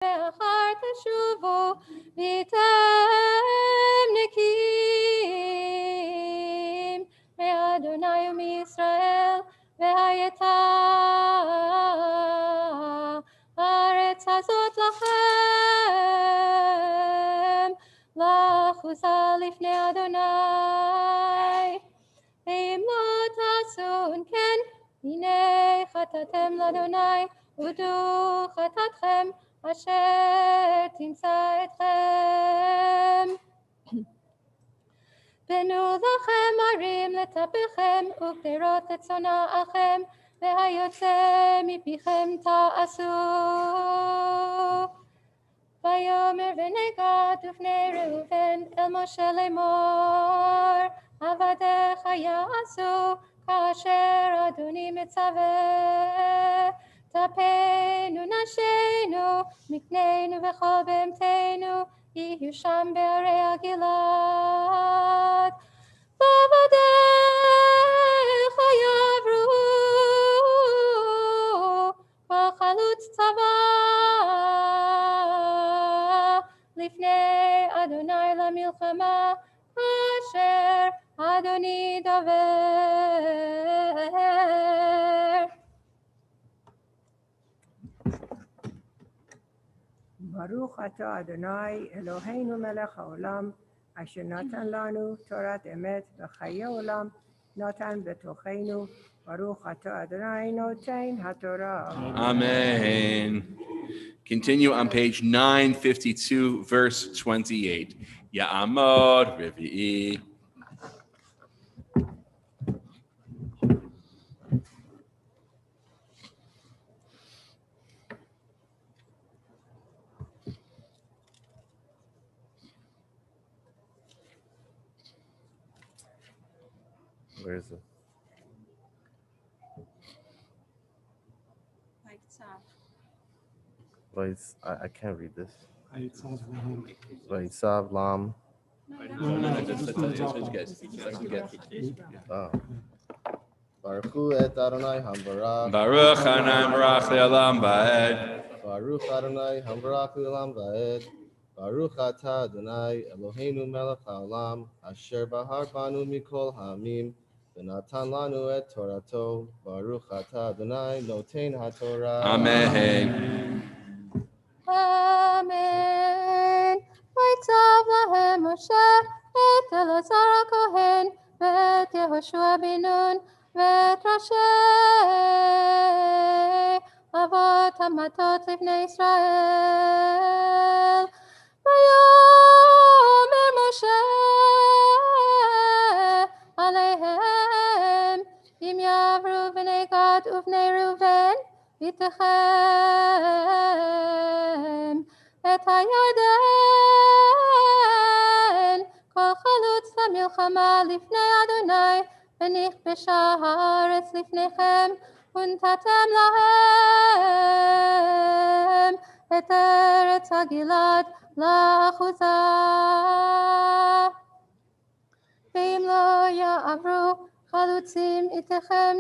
ואחר תשובו ואתם נקיים מאדוני ומישראל והייתה הארץ הזאת לכם לאחוזה לפני אדוני. ואם לא תעשו כן, הנה חטאתם לאדוני ודו חטאתכם אשר תמצא אתכם. בנו לכם ערים לטפכם וגדרות לצונאכם והיוצא מפיכם תעשו. ויאמר בני גד ובני ראובן אל משה לאמור עבדיך יעשו כאשר אדוני מצווה. טפנו נשינו מקנינו וכל בהמתנו יהיו שם בערי הגלעד. ועבדיך יעברו בחלוץ צבא לפני אדוני למלחמה אשר אדוני דובר. ברוך אתה אדוני אלוהינו מלך העולם אשר נתן לנו תורת אמת וחיי עולם נתן בתוכנו. ברוך אתה אדוני נותן התורה. Amen. Continue on page 952, verse 28. Ya'amod Revi'i. Where is it? I can't read this. Vaitzav Lam. Baruch et Adonai Hambarach. Baruch Hanai Marach Le'olam Va'ed. Baruch Adonai Hambarach Le'olam Va'ed. Baruch atah Adonai Eloheinu melech haolam asher bahar banu mikol ha'amim v'natan lanu et torato. Baruch atah Adonai noten haTorah. Amen. Amen. ויצב להם משה את אלעזר הכהן ואת יהושע בן נון ואת ראשי אבות המטות לבני ישראל. ויאמר משה עליהם אם יעברו בני גד ובני ראובן איתכם את הירדן כל חלוץ למלחמה לפני אדוני ונכבשה הארץ לפניכם ונתתם להם את ארץ הגלעד לאחוזה. ואם לא יעברו חלוצים איתכם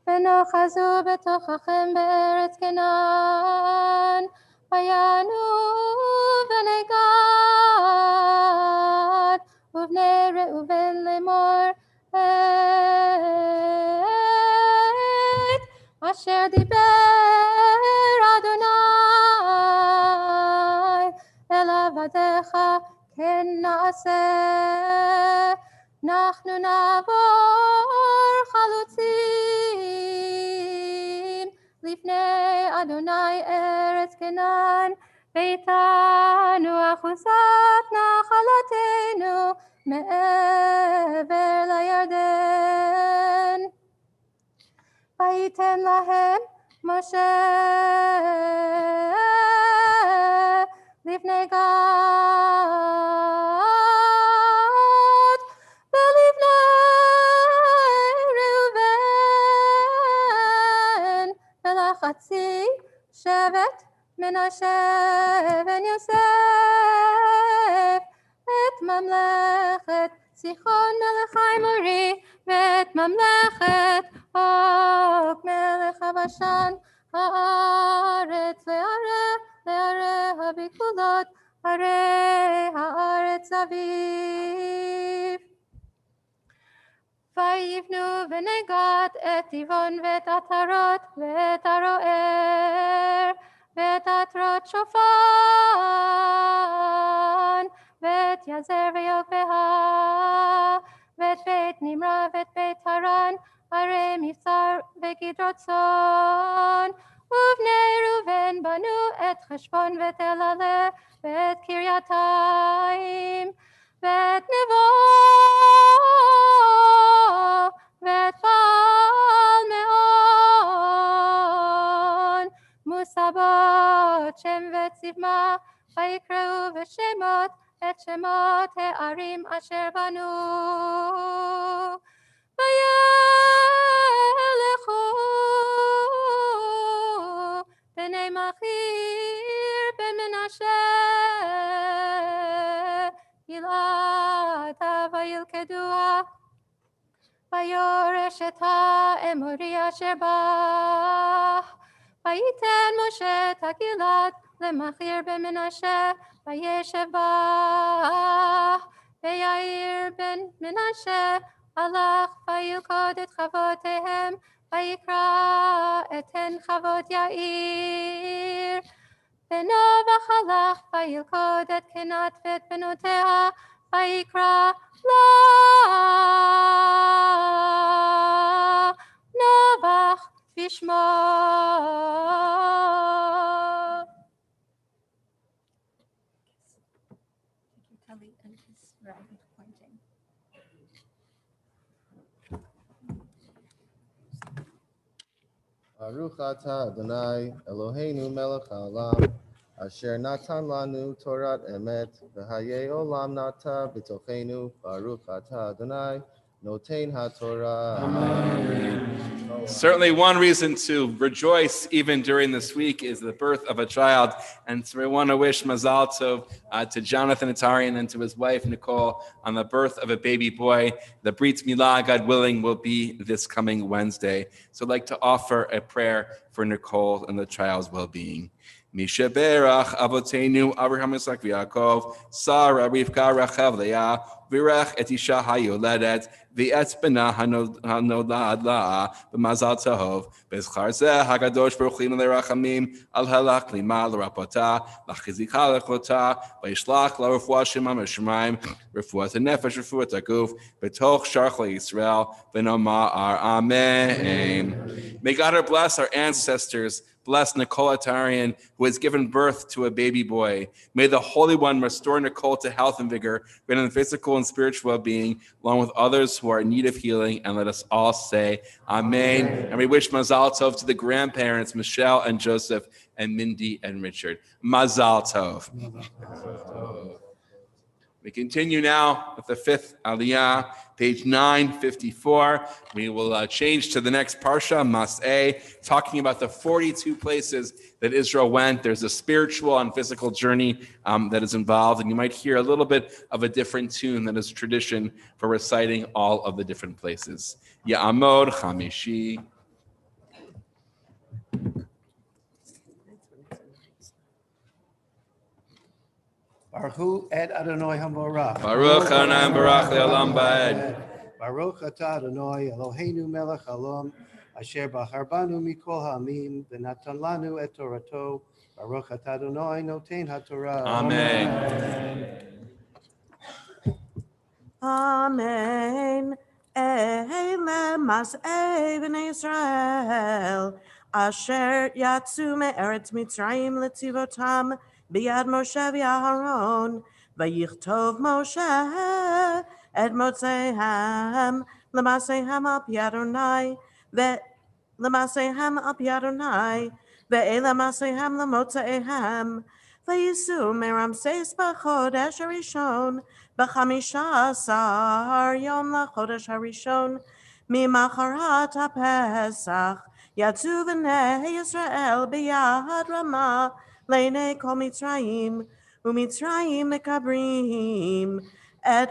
ונאחזו בתוככם בארץ כנען ויענו בני גד ובני ראובן לאמור את אשר דיבר אדוני אל עבדיך כן נעשה. אנחנו נעבור חלוצים לפני אדוני ארץ כנען ואיתנו אחוזת נחלתנו מעבר לירדן. וייתן להם משה לפני גד ולפני ראובן ולחצי שבט מנשה בן יוסף את ממלכת סיחון מלך האמורי ואת ממלכת אוג מלך הבשן הארץ לערב לערי הבגבולות, ערי הארץ אביב. ויבנו בני גד את טבעון ואת עטרות ואת ערוער ואת עטרות שופן ואת יזר ויוקבעה ואת בית נמרה ואת בית הרן, ערי מבצר וגדרות צאן. ובני ראובן בנו את חשבון ואת אלעלה ואת קריתיים ואת נבו ואת בעל מאון, מוסבות שם וצבמה, ויקראו בשמות את שמות הערים אשר בנו. וילכו בני מכיר בן מנשה גלעדה וילכדוה, ויורש את האמורי אשר בה. ויתן משה את הגלעד למכיר בן מנשה וישב בה. ויאיר בן מנשה הלך וילכוד את חוותיהם ויקרא אתן חוות יאיר. ונובח הלך וילכוד את קנת ואת בנותיה ויקרא לה נובח בשמו. Baruch atah Adonai Eloheinu melech haolam asher natan lanu Torat emet v'hayei olam nata b'tochenu. Baruch atah Adonai noten haTorah. Certainly, one reason to rejoice even during this week is the birth of a child. And so we want to wish Mazal Tov to Jonathan Atarian and to his wife, Nicole, on the birth of a baby boy. The Brit Milah, God willing, will be this coming Wednesday. So I'd like to offer a prayer for Nicole and the child's well-being. Misha Berach Avotenu Abraham Yitzchak v'Yaakov Sarah Rivka Rachel Leah Virach et Isha Hayoledet V'et Bena Hanolad La B'Mazal Tov B'Zchar Zeh Hagadosh Baruch Linu Lerachamim Al Halach Lima L'Rapota L'Chizika L'Chota V'Yishlach L'Refuah Shema M'Shemayim Refuat HaNefesh Refuat HaGuf B'Toch Sharch L'Yisrael V'Nomar Amen. May God bless our ancestors. Bless Nicole Atarian, who has given birth to a baby boy. May the Holy One restore Nicole to health and vigor, grant physical and spiritual well-being, along with others who are in need of healing. And let us all say, Amen. And we wish Mazal Tov to the grandparents, Michelle and Joseph, and Mindy and Richard. Mazal Tov. We continue now with the fifth Aliyah, page 954. We will change to the next Parsha, Mas'eh, talking about the 42 places that Israel went. There's a spiritual and physical journey that is involved, and you might hear a little bit of a different tune that is tradition for reciting all of the different places. Ya'amod Chamishi. Baruch et Adonai Hamorach. Baruch Adonai Barach Le'olam Ba'ed. Baruch atah Adonai Eloheinu melech haolam asher bachar banu mikol ha'amim v'natan lanu et Torato. Baruch atah Adonai noten haTorah. Amen. Amen. Eile mas'eh b'nei Yisrael asher yatsu me'eretz Mitzrayim letzivotam biyad Moshe v'Aharon vayichtov Moshe et motzehem l'masehem al pi Adonai l'masehem al pi Adonai ve'ele masehem l'motzehem vayisu meramses b'chodesh harishon ב15 יום לחודש הראשון ממחרת הפסח יצאו בני ישראל ביד רמה לעיני כל מצרים, ומצרים מקברים את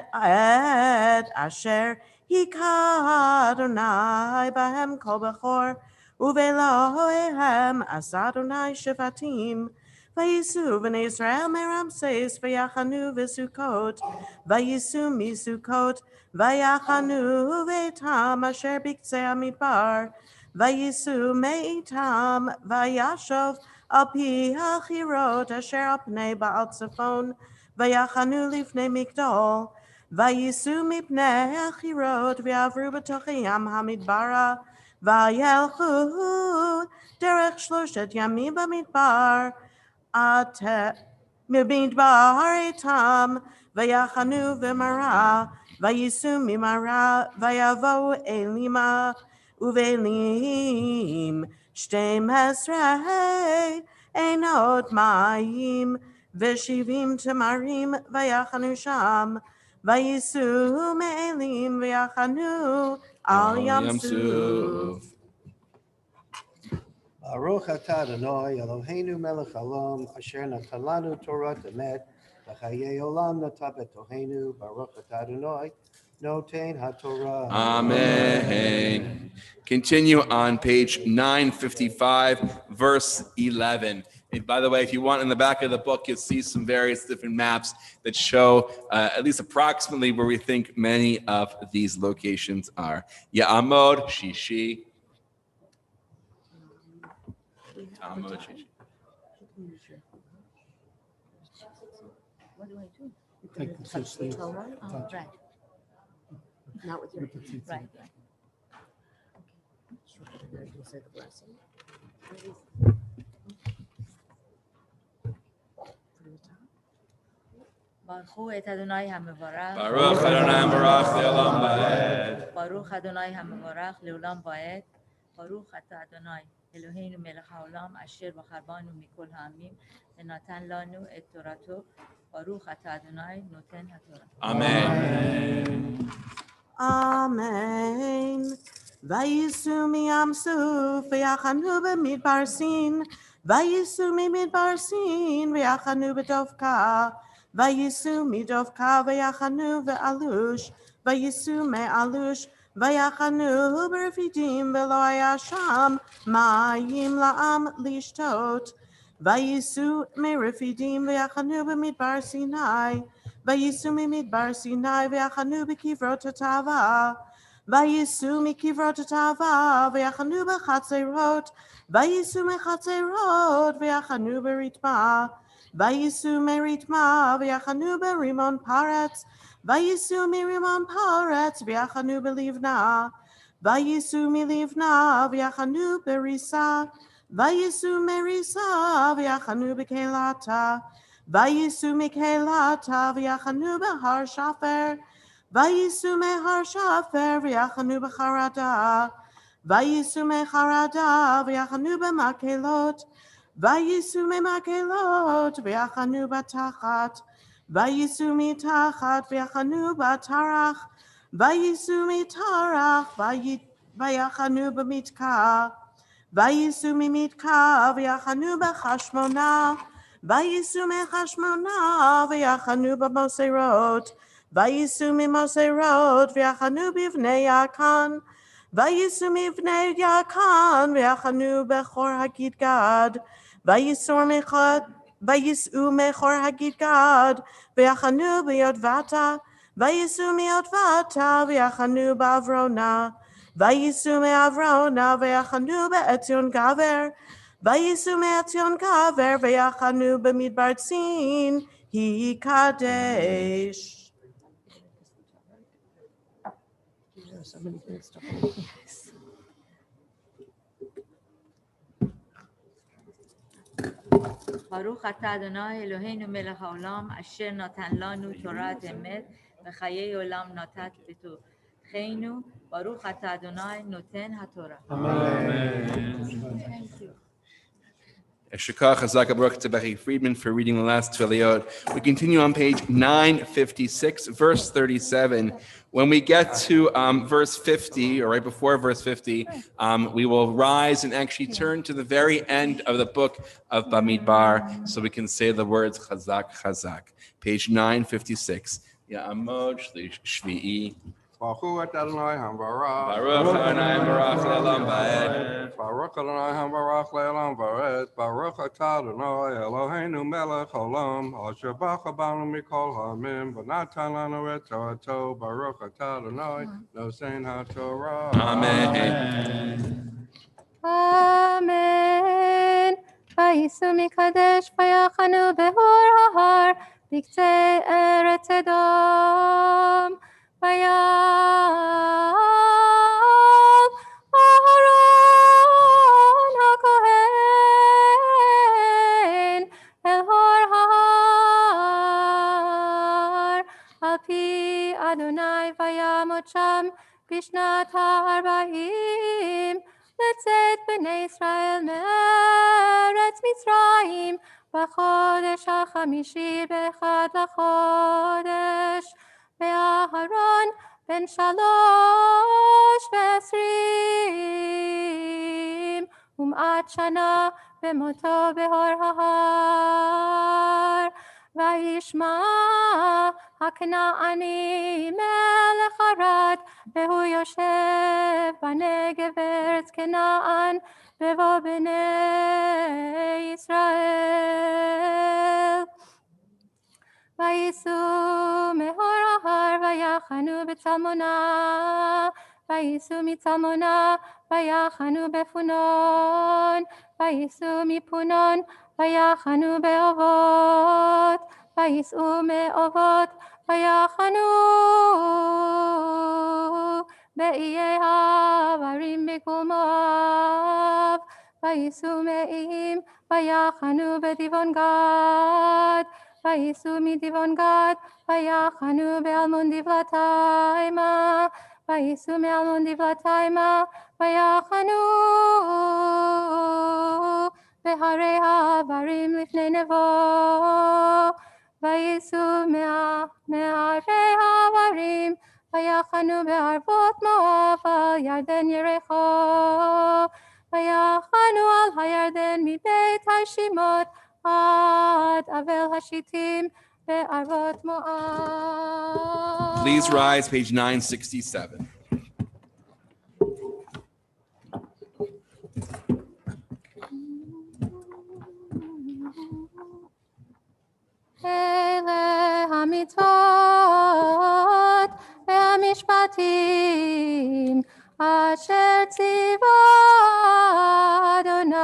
אשר היכה אדוני בהם כל בכור, ובאלוהיהם עשה אדוני שבטים Vayisu b'nei Israel meRamses vayachanu v'Sukkot. Vayisu miSukkot vayachanu v'etam asher b'ktzei hamidbar. Vayisu me'itam vayashov al pi hachirot asher al pnei Baal Tzafon. Vayachanu lifnei Migdol. Vayisu mipnei hachirot v'yavru b'toch hayam hamidbara. Vayelchu derech shloshet yamim b'midbar. B'midbar etam vayachanu v'mara vayisu mimara vayavo elima uvelim shtem esrei einot mayim v'shivim tamarim vayachanu sham vayisu me'elim vayachanu al yam suf. Baruch atah Adonai Eloheinu melech haolam asher natan lanu Torah emet v'chayei olam natan betoheinu. Baruch atah Adonai noten haTorah. Amen. Continue on page 955, verse 11. And by the way, if you want, in the back of the book, you'll see some various different maps that show at least approximately where we think many of these locations are. Ya'amod, Shishi. Amod, Shishi. What do I do? Take the Touch the sleeve. Torah? Oh, Touch. right. Not with your, With the tzitzit. right, right. Okay. You say the blessing. ברכו את אדוני המבורך. Baruch Adonai Barach Le'olam Va'ed. ברוך אדוני המבורך לעולם ועד. ברוך אתה אדוני אלוהינו מלך העולם אשר בחר בנו מכל העמים ונתן לנו את תורתו. ברוך אתה אדוני נותן התורה. Amen. Amen. Vayisu miyam suf v'yachanu b'midbar sin. Vayisu mimidbar sin v'yachanu b'dovka. Vayisu midovka v'yachanu v'alush. Vayisu me'alush v'yachanu b'refidim v'lo haya sham mayim la'am lishtot. Vayisu me'refidim v'yachanu b'midbar Sinai. Vayisu mimidbar Sinai v'yachanu b'kivrot hatava. Vayisu mikivrot hatava v'yachanu b'chatzerot. Vayisu mechatzerot v'yachanu b'ritma. Vayisu meritma v'yachanu b'rimon paretz. Vayisu mirimon paretz v'yachanu b'livna. Vayisu milivna v'yachanu b'risa. Vayisu merisa v'yachanu b'kelata. Vayisu mikelata v'yachanu b'har shafer. Vayisu mehar shafer v'yachanu b'charada. Vayisu mecharada v'yachanu b'makelot. Vayisu memakelot v'yachanu b'tachat. Vayisu mitachat v'yachanu b'tarach. Vayisu mitarach v'yachanu b'mitka. Vayisu mimitka v'yachanu b'chashmona. Vayisu mechashmona v'yachanu b'moserot. Vayisu mimoserot v'yachanu b'vnei Yakan. Vayisu mivnei Yakan v'yachanu b'chor hagidgad. Vayisu mechor hagidgad v'yachanu b'yodvata. Vayisu miyodvata v'yachanu b'avrona. Vayisu me'avrona v'yachanu be'etzion gaver. Vayisu me'etzion gaver v'yachanu b'midbar tzin hikadesh. So many things to hold. Yes. ברוך אתה אדוני אלוהינו מלך העולם אשר נתן לנו תורת אמת וחיי עולם נתת בתוכנו. ברוך אתה אדוני נותן התורה. Thank you. Eshukah Chazaka Baruch Tebechi Friedman for reading the last Tfiliyot. We continue on page 956, verse 37. When we get to verse 50, or right before verse 50, we will rise and actually turn to the very end of the book of Bamidbar, so we can say the words Chazak, Chazak. Page 956. Ya'amod Shvi'i. Baruch Adonai Hambarach. Baruch Adonai Barach Le'olam Va'ed. Baruch Adonai Hambarach Le'olam Va'ed. Baruch Atah Adonai Eloheinu melech haolam. Asher bacha banu mikol ha'amim. V'natan lanu et Torato. Baruch Atah Adonai nosein ha'Torah. Amen. Amen. וייסעו מקדש ויחנו בהור ההר בקצה ארץ אדום. ויעל אהרון הכהן אל הור ההר על פי אדוני ויעמוד שם בשנת 40 לצאת בני ישראל מארץ מצרים בחודש החמישי באחד לחודש. ואהרון בן 23 ומעט שנה במותו בהור ההר. וישמע הכנעני מלך ערד והוא יושב בנגב בארץ כנען בבוא בני ישראל. וייסעו מהור ההר ויחנו בצלמונה. וייסעו מצלמונה ויחנו בפונון. וייסעו מפונון ויחנו באובות. וייסעו מאובות ויחנו באיי העברים בגבול מואב. וייסעו מאיים ויחנו בדיבון גד. וייסעו מדיבון גד ויחנו באלמון דבלתיימה. וייסעו מאלמון דבלתיימה ויחנו בהרי העברים לפני נבו. וייסעו מהרי העברים ויחנו בערבות מואב על ירדן יריחו. ויחנו על הירדן מבית השמות עד אבל השיטים בערבות מואב. Please rise, page 967. אלה המצוות והמשפטים אשר ציווה אדוני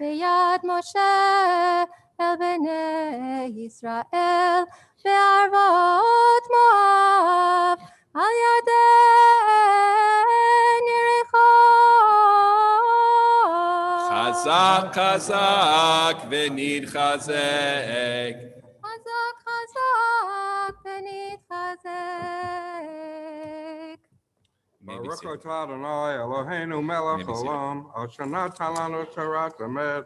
ביד משה אל בני ישראל בערבות מואב על ירדן יריחו. Chazak, chazak, v'nitchazek. חזק חזק ונתחזק. Maybe Baruch so. Atah Adonai Eloheinu melech Maybe so. haolam. Asher natan lanu torat emet.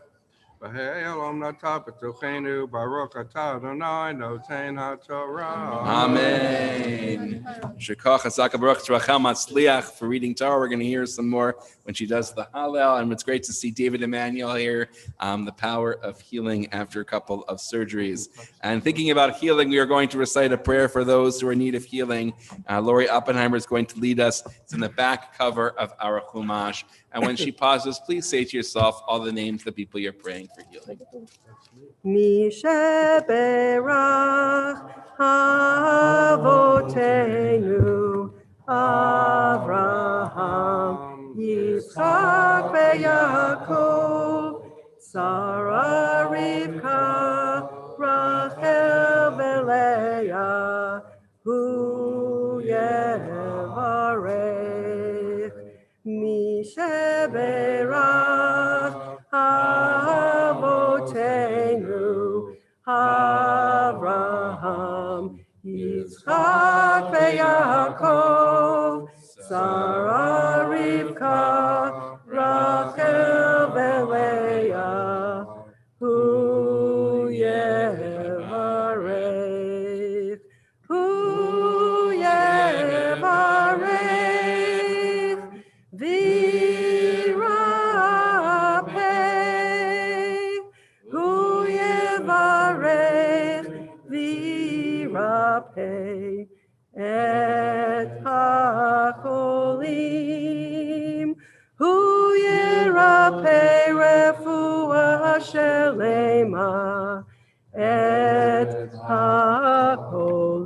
V'hei olam nata b'tochenu. Baruch Atah Adonai nosein ha'Torah. Amen. Shekach Chazak Baruch Tzrachel Matzliach for reading Torah. We're going to hear some more when she does the Hallel. And it's great to see David Emmanuel here, the power of healing after a couple of surgeries. And thinking about healing, we are going to recite a prayer for those who are in need of healing. Lori Oppenheimer is going to lead us. It's in the back cover of our Chumash. And when she pauses, please say to yourself all the names of the people you're praying for healing. מי שברך אבותינו אברהם, יצחק ויעקב, שרה רבקה, רחל ולאה, הוא יברך. מי שברך אבותינו אברהם, יצחק ויעקב, שרה רבקה, רחל ולאה, הוא יברך. הוא יברך וירפא. הוא יברך וירפא את החולים. הוא ירפא רפואה שלמה את החולים.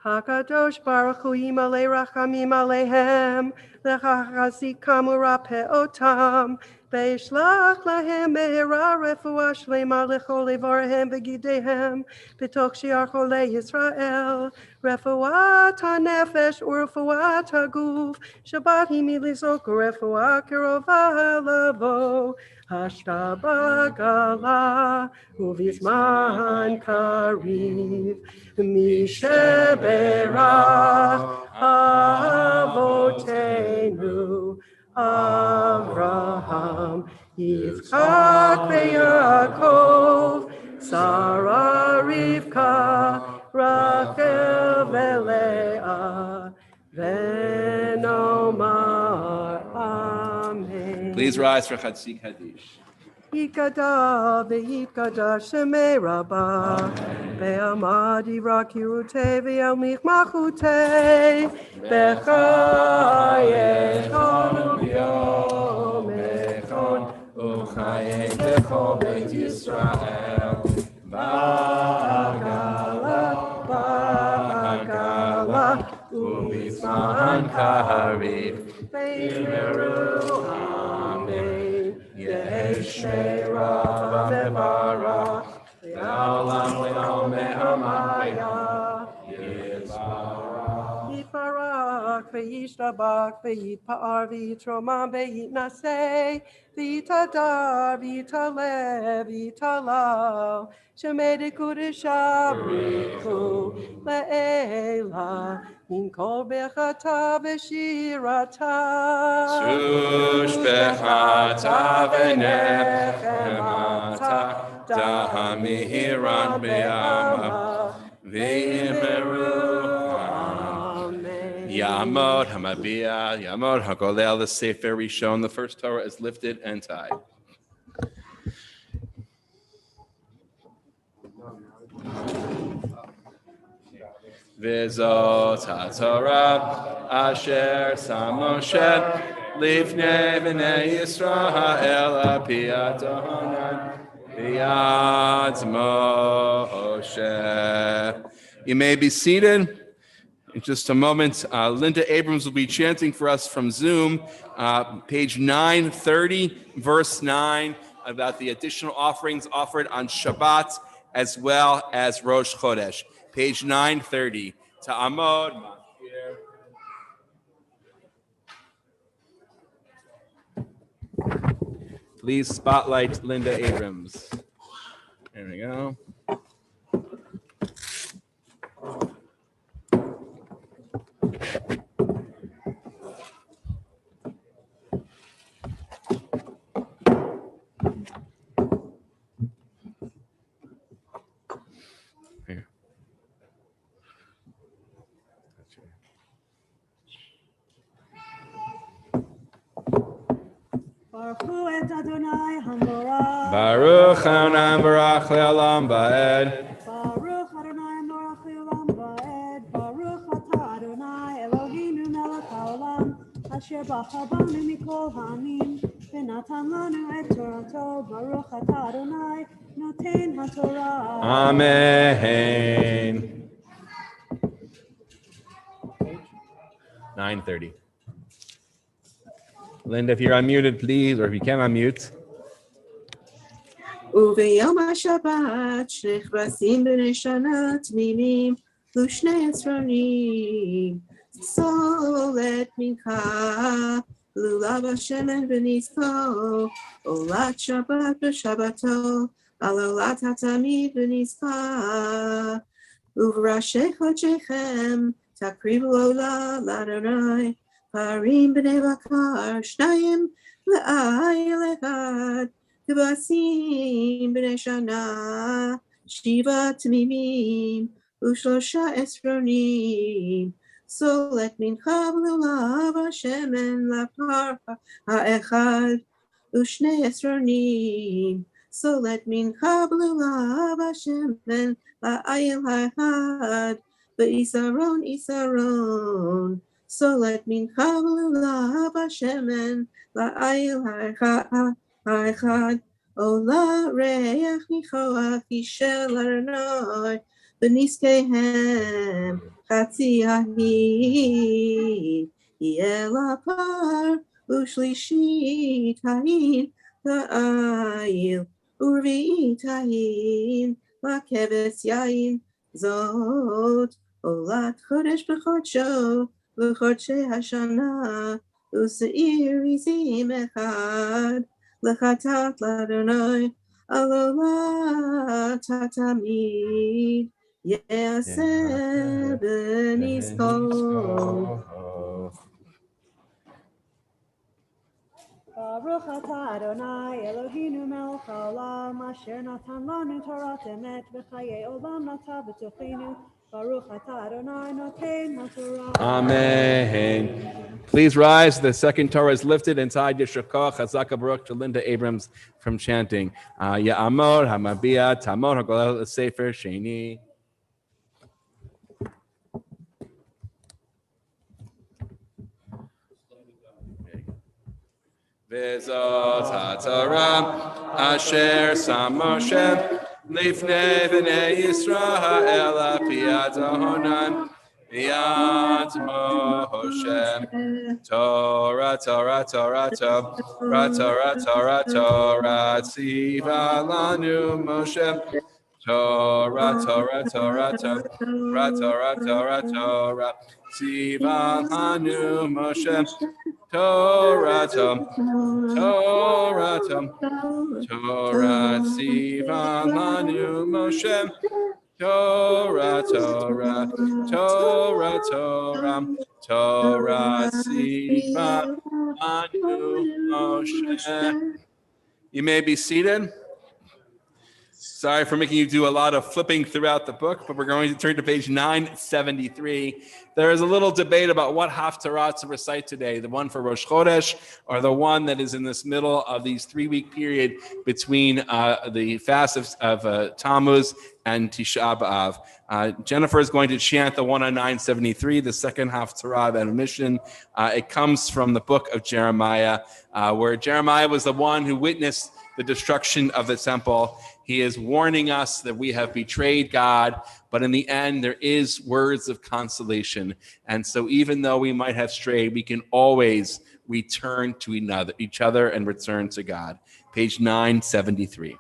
HaKadosh Baruch Hu Yimalei Rachamim Alehem Lechachazikam Urape Otam Ve'ishlach Lahem Me'era Refuah Shlema Lechol Evorehem V'gidehem B'tok Shiar Cholei Yisrael Refuat HaNefesh U'Refuat HaGuf Shabbat Himilizok U'Refuah Kerova Lavo Hashta Bagala Uvizman Kariv Misheberach Avotenu Avraham Yitzchak veYaakov Sarah Rivka Rachel veLeah Venomar Amen. Please rise for Chatzik Hadish. Yikada ve'yitkada shemei Rabbah ve'amad yirakirute ve'yamlich machute b'chayechonu b'yom echon u'chayech b'chol beit Yisrael ba'agala u'bizman kariv ve'yimeru amen. Yeshei Rabba Mevarach Le'olam Le'om Me'amaya Yiparach Ve'yishtabach Ve'yitpa'ar Ve'yitromam Ve'yitnaseh Ve'yitadar Ve'yitalev Ve'yitalal Shemei Dekudesha Brichu Le'ela Min Kol Bechata Ve'shirata Shush Bechata Ve'nechemata Dahamihiran Be'ama Ve'yimeru Yamod Hamabia Yamod Hagolel the Sefer Rishon. The first Torah is lifted and tied. V'zot haTorah asher sam Moshe lifnei b'nei Yisrael api Adonai b'yad Moshe. You may be seated. In just a moment, Linda Abrams will be chanting for us from Zoom, page 930, verse 9, about the additional offerings offered on Shabbat as well as Rosh Chodesh. Page 930. Ta'amod. Please spotlight Linda Abrams. There we go. Baruch Adonai Barach Le'olam Va'ed. Baruch Adonai Barach Le'olam Va'ed. Baruch Atah Adonai Eloheinu melech haolam asher bachar banu mikol ha'amim v'natan lanu et Torato. Baruch Atah Adonai noten haTorah. Amen. 9:30. Linda, if you're unmuted, please, or if you can unmute. וביום השבת שני כבשים בני שנה תמימים ושני עשרונים סולת מנחה לולב השמן ונזקו עולת שבת בשבתו על עולת התמיד ונזקה ובראשי חודשיכם תקריבו עולה לאדוני פרים בני בקר שניים לאיל אחד כבשים בני שנה שבעה תמימים ושלושה עשרונים סולת מנחה ולולב השמן לפר האחד ושני עשרונים סולת מנחה ולולב השמן לאיל האחד ויסרון יסרון סולת מנחה ולולב השמן לאיל האחד עולה ריח ניחוח אישל אדוני ונזקיהם חצי ההיא יהיה לפר ושלישית ההין לאיל ורביעית ההין לכבש יין זאת עולת חודש בחודשו בחודשי השנה ושעיר עזים אחד לחטאת לאדוני על עולת התמיד יעשה בנזקו. ברוך אתה אדוני אלוהינו מלך העולם אשר נתן לנו תורת אמת וחיי עולם נטע בתוכנו. Baruch atah Adonai noten haTorah. Amen. Please rise. The second Torah is lifted inside Yeshua Chazaka Baruch to Linda Abrams from chanting. Ya'amor Hamabia Tamor Hagolel Sefer Sheni. Vezot haTorah asher sam Moshe Lifnei b'nei Yisrael api Adonan Yad Moshe Torah Torah Torah Torah Torah Torah Torah Tziva lanu Moshe Torah Torah Torah Torah Torah Torah Torah Tziva lanu Moshe Torah Torah Torah Tziva lanu Moshe Torah Torah Torah Torah Torah Tziva lanu Moshe. You may be seated. Sorry for making you do a lot of flipping throughout the book, but we're going to turn to page 973. There is a little debate about what Haftarah to recite today, the one for Rosh Chodesh or the one that is in this middle of these 3-week period between the fast of Tammuz and Tisha B'Av. Jennifer is going to chant the one on 973, the second Haftarah of mission. It comes from the book of Jeremiah, where Jeremiah was the one who witnessed the destruction of the temple. He is warning us that we have betrayed God, but in the end, there is words of consolation. And so even though we might have strayed, we can always return to each other and return to God. Page 973.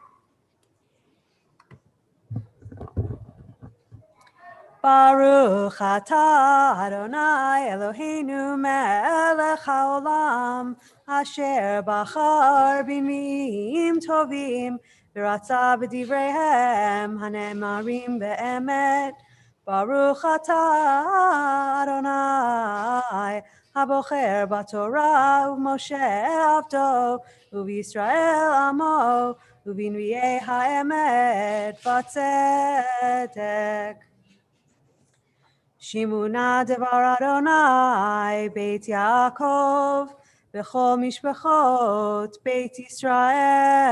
Baruch atah Adonai Eloheinu melech haolam asher bachar b'miim tovim v'ratza b'divreihem hane'emarim be'emet. Baruch atah Adonai habocher b'Torah u'Moshe avdo u'Yisrael amo u'b'nvi'ei ha'emet v'tzedek. Shimuna devar Adonai Beit Yaakov Bechol Mishpachot Beit Yisrael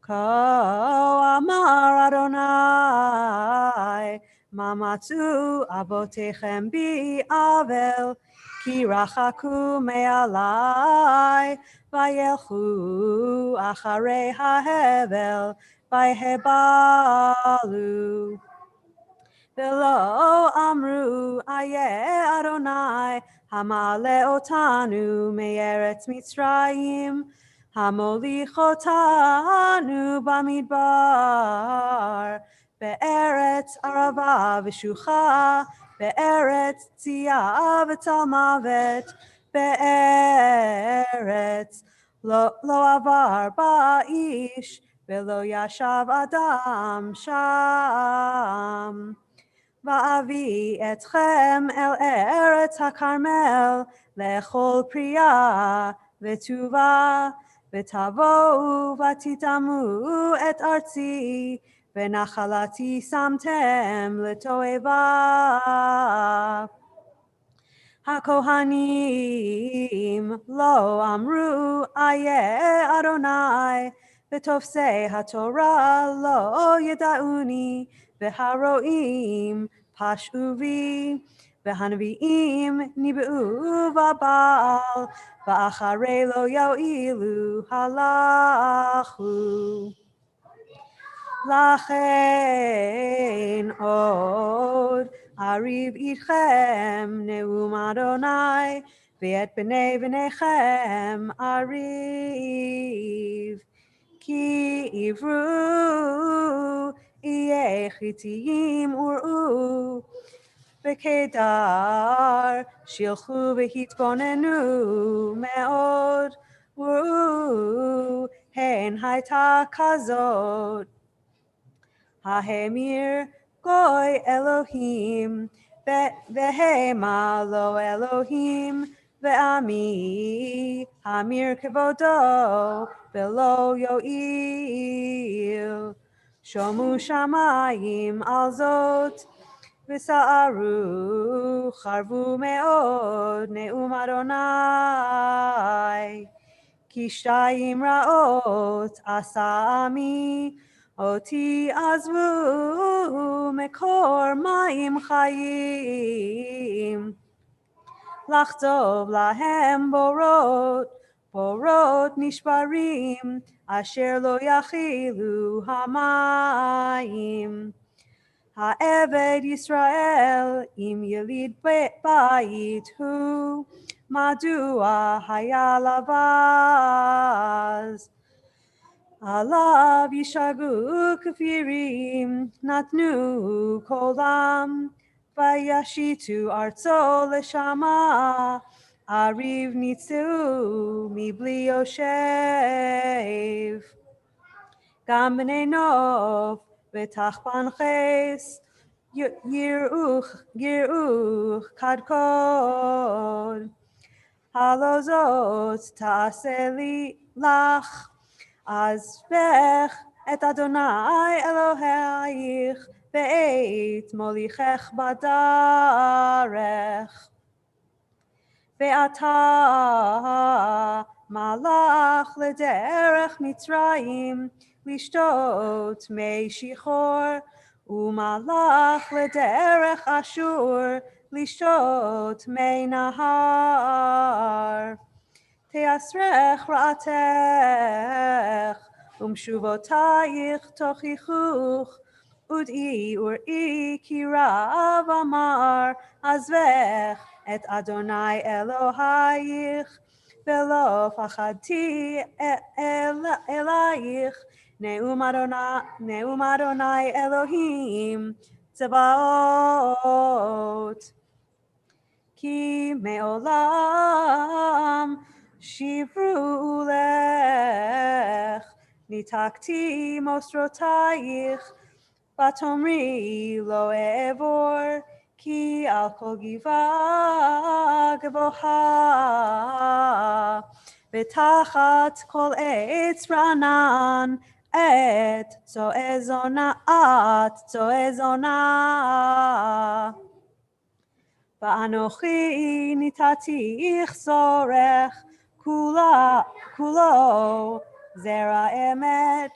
Ko Amar Adonai Mamatzu Avotechem Bi Avel Ki Rachaku Me'alai Vayelchu Acharei HaHevel Vayhebalu Velo amru ayeh Adonai hamale otanu me'eretz Mitzrayim המוליך אותנו במדבר, בארץ ערבה ושוחה, בארץ צייה וצל מוות, בארץ לא עבר בה איש, ולא ישב אדם שם. ואביא אתכם אל ארץ הכרמל, לאכול פריה וטובה, ותבואו ותטמאו את ארצי, ונחלתי שמתם לתועבה. הכהנים לא אמרו איה אדוני, ותופסי התורה לא ידעוני, והרועים פשעו בי, והנביאים ניבאו בבעל, ואחרי לא יועילו הלכו. לכן עוד אריב איתכם נאום אדוני, ואת בני בניכם אריב. כי עברו איי חיתיים וראו, בקדר שילחו והתבוננו מאוד, וראו הן הייתה כזאת. ההמיר גוי אלוהים, והמה לא אלוהים, ועמי המיר כבודו, ולא יועיל. שומו שמיים על זאת, וסערו חרבו מאוד נאום אדוני. כי שתיים רעות עשה עמי, אותי עזבו מקור מים חיים. לחצוב להם בורות נשברים, אשר לא יכילו המים. העבד ישראל אם יליד בית הוא, מדוע היה לבז? עליו ישגו כפירים, נתנו קולם, וישיתו ארצו לשמה, אריב ניצאו מבלי יושב. גם בני נוף ותחפן חס, יראוך קדקוד. הלא זאת תעשה לי לך, עזבך את אדוני אלוהיך, בעת מוליכך בדרך. ואתה מלך לדרך מצרים, לשתות מי שיחור, ומלך לדרך אשור, לשתות מי נהר. תאסרך רעתך, ומשובותייך תוכיחוך, ודעי וראי כי רב אמר, עזבך את אדוני אלוהיך, ולא פחדתי אלייך, נאום אדוני אלוהים צבאות. כי מעולם שברו לך, ניתקתי מוסרותייך, ותאמרי לא אעבור, כי על כל גבעה גבוהה, ותחת כל עץ רענן, את צואה זונה. ואנוכי נתתיך זורך, כולו זרע אמת,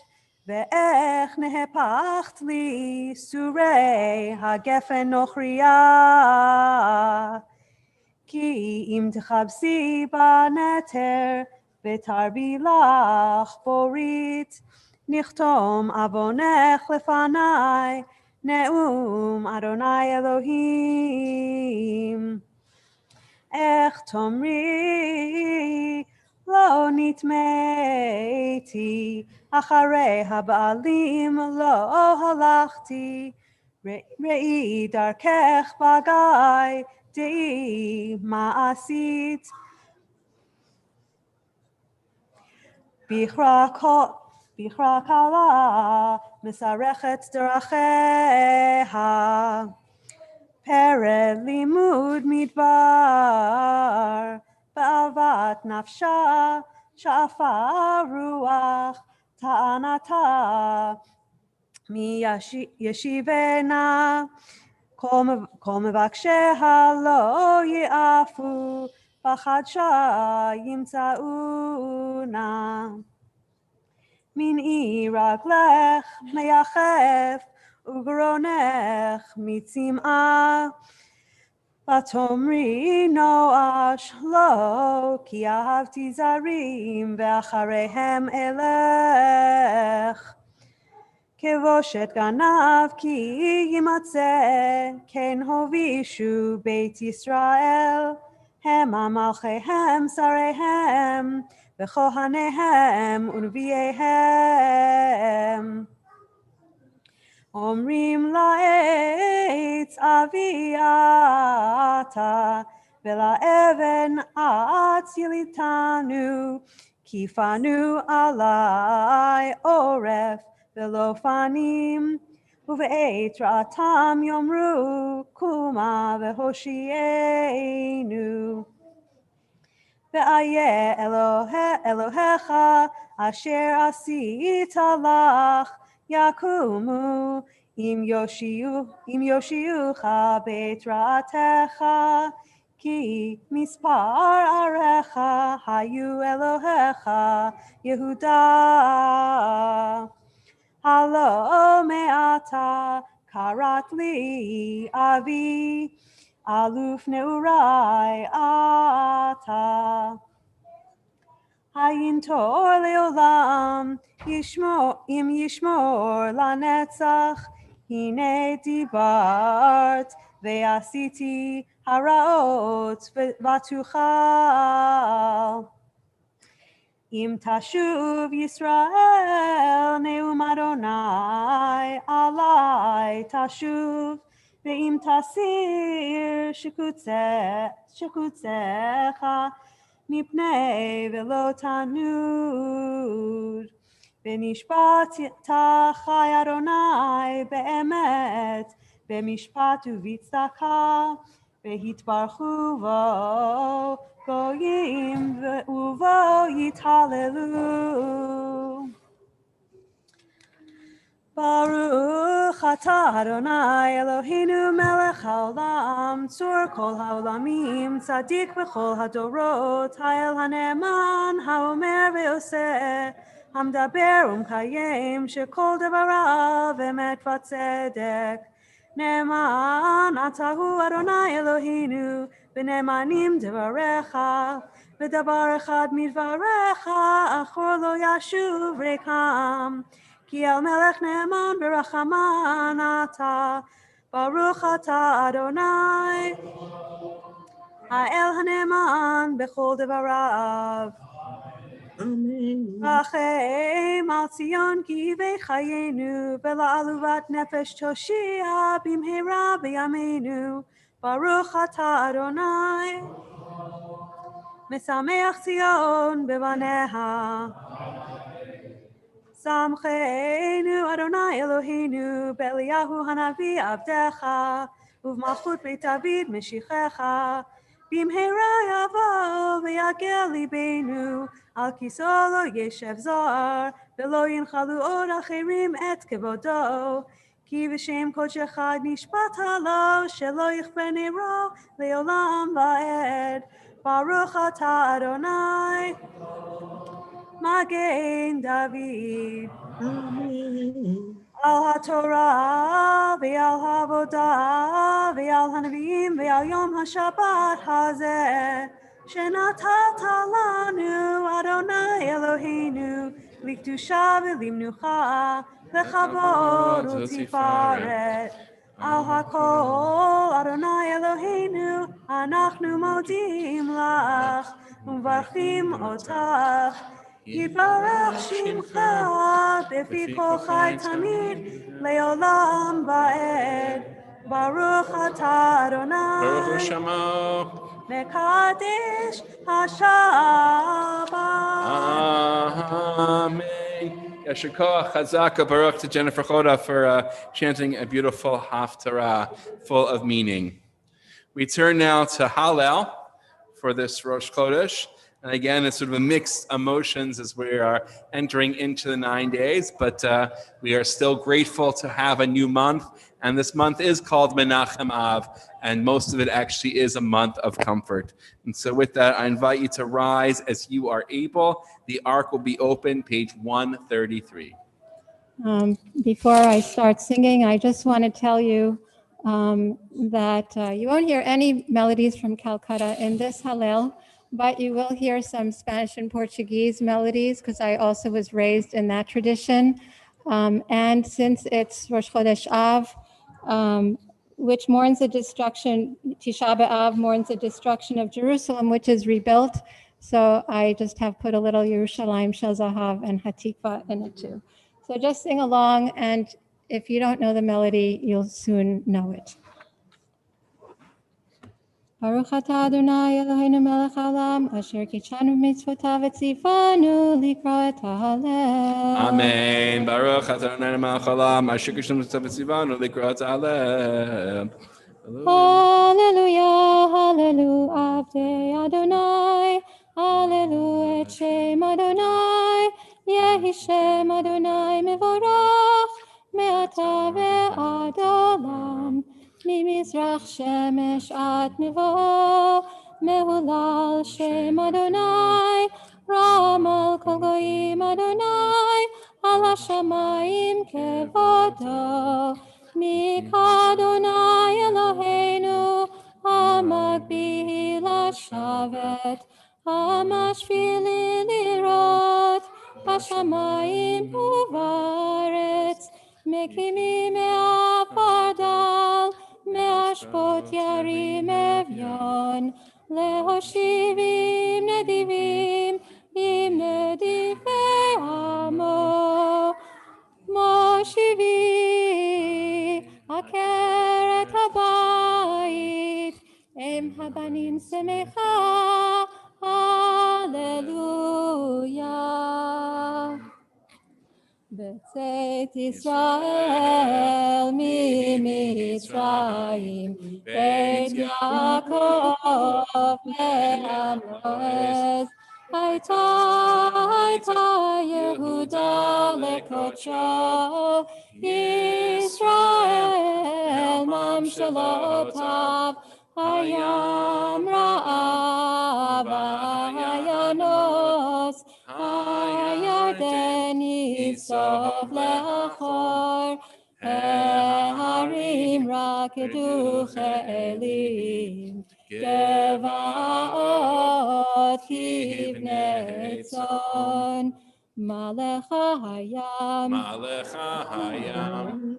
ואיך נהפכת לי סורי הגפן נוכריה. כי אם תחפשי בנתר, ותרבי לך בורית, נכתום עוונך לפניי, נאום אדוני אלוהים. איך תאמרי לא נטמאתי, אחרי הבעלים לא הלכתי. ראי דרכך בגיא, דעי מה עשית. בכרה קלה, מסרכת דרכיה. פרד לימוד מדבר, באהבת נפשה, שאפה רוח, טענתה. מי ישיבנה, כל מבקשיה לא יעפו, בחדשה ימצאונה. מנעי רגלך מייחף, וגרונך מצמאה. ותאמרי נואש לא, כי אהבתי זרים, ואחריהם אלך. כבושת גנב כי יימצא, כן הובישו בית ישראל. המה מלכיהם שריהם, וכהניהם ונביאיהם. אומרים לעץ אבי אתה, ולאבן את יליתנו, כי פנו עלי עורף ולא פנים, ובעת רעתם יאמרו קומה והושיענו. ואיה אלוהיך אשר עשית לך, יקומו אם יושיעוך בעת רעתך, כי מספר עריך היו אלוהיך יהודה. הלא מעתה קראת לי אבי, אלוף נעורי אתה. הינטור לעולם, אם ישמור לנצח, הנה דיברת ועשיתי הרעות ותוכל. אם תשוב ישראל נאום אדוני עלי תשוב, ואם תסיר שקוציך מפני ולא תנוד. ונשבעת חי אדוני באמת, במשפט ובצדקה, והתברכו בו גויים ובו יתהללו. ברוך אתה אדוני אלוהינו מלך העולם, צור כל העולמים, צדיק בכל הדורות, האל הנאמן, האומר ועושה, המדבר ומקיים, שכל דבריו אמת וצדק. נאמן אתה הוא אדוני אלוהינו, ונאמנים דבריך, ודבר אחד מדבריך, אחור לא ישוב ריקם. כי על מלך נאמן ברחמן אתה, ברוך אתה אדוני, האל הנאמן בכל דבריו. אמן. רחם על ציון כי הביא חיינו, ולעלובת נפש תושיע במהרה בימינו, ברוך אתה אדוני. משמח ציון בבניה. שמחנו אדוני אלוהינו באליהו הנביא עבדך, ובמלכות בית דוד משיחך. במהרה יבוא ויגל ליבנו, על כיסאו לא ישב זר, ולא ינחלו עוד אחרים את כבודו. כי בשם קודשך נשבעת לו, שלא יכבה נרו לעולם ועד. ברוך אתה אדוני, מגן דוד. על התורה ועל העבודה ועל הנביאים ועל יום השבת הזה, שנתת לנו אדוני אלוהינו, לקדושה ולמנוחה, לכבוד ותפארת. על הכל אדוני אלוהינו אנחנו מודים לך, ומברכים אותך. יתברך שמך בפי כל חי תמיד, לעולם ועד. ברוך אתה Baruch אדוני, Shemo. מקדש השבת. Amen. Yasher Koach, Chazaka, Baruch to Jennifer Choda for chanting a beautiful Haftarah full of meaning. We turn now to Hallel for this Rosh Chodesh. And again, it's sort of a mixed emotions as we are entering into the 9 days, but we are still grateful to have a new month. And this month is called Menachem Av, and most of it actually is a month of comfort. And so with that, I invite you to rise as you are able. The ark will be open, page 133. Before I start singing, I just want to tell you that you won't hear any melodies from Calcutta in this Hallel, but you will hear some Spanish and Portuguese melodies because I also was raised in that tradition. And since it's Rosh Chodesh Av, which mourns the destruction, Tisha B'Av mourns the destruction of Jerusalem, which is rebuilt. So I just have put a little Yerushalayim Shel Zahav and Hatikva in it too. So just sing along, and if you don't know the melody, you'll soon know it. Baruch atah Adonai Eloheinu melech haolam, asher kitshanu mitzvotav etzivanu likro et ha'alel. Amen. Baruch atah Adonai melech haolam, asher kitshanu mitzvotav etzivanu likro et ha'alel. Hallelujah, hallelujah, Avdei Adonai, hallelujah, et Shem Adonai, Yehi Shem Adonai mevorach, me'ata ve'ad olam, ממזרח שמש עד מבוא, מהולל שם אדוני, רם על כל גויים אדוני, על השמיים כבודו, מכאדוני אלוהינו, המגביל לשבת, המשפיל לראות, בשמיים ובארץ, מקימים מעפר דל, מאשפות ירים אביון, להושיב עם נדיבים, עם נדיבי עמו. מושיבי עקרת הבית, עם הבנים שמחה, הללויה. בצאת ישראל ממצרים, בית יעקב מהנועז, הייתה יהודה לקודשו, ישראל ממשלותיו, הים רעב הינוס, הירדן יסוף לאחור, ההרים רקדו כאלים, גבעות כבני צאן, מלך הים,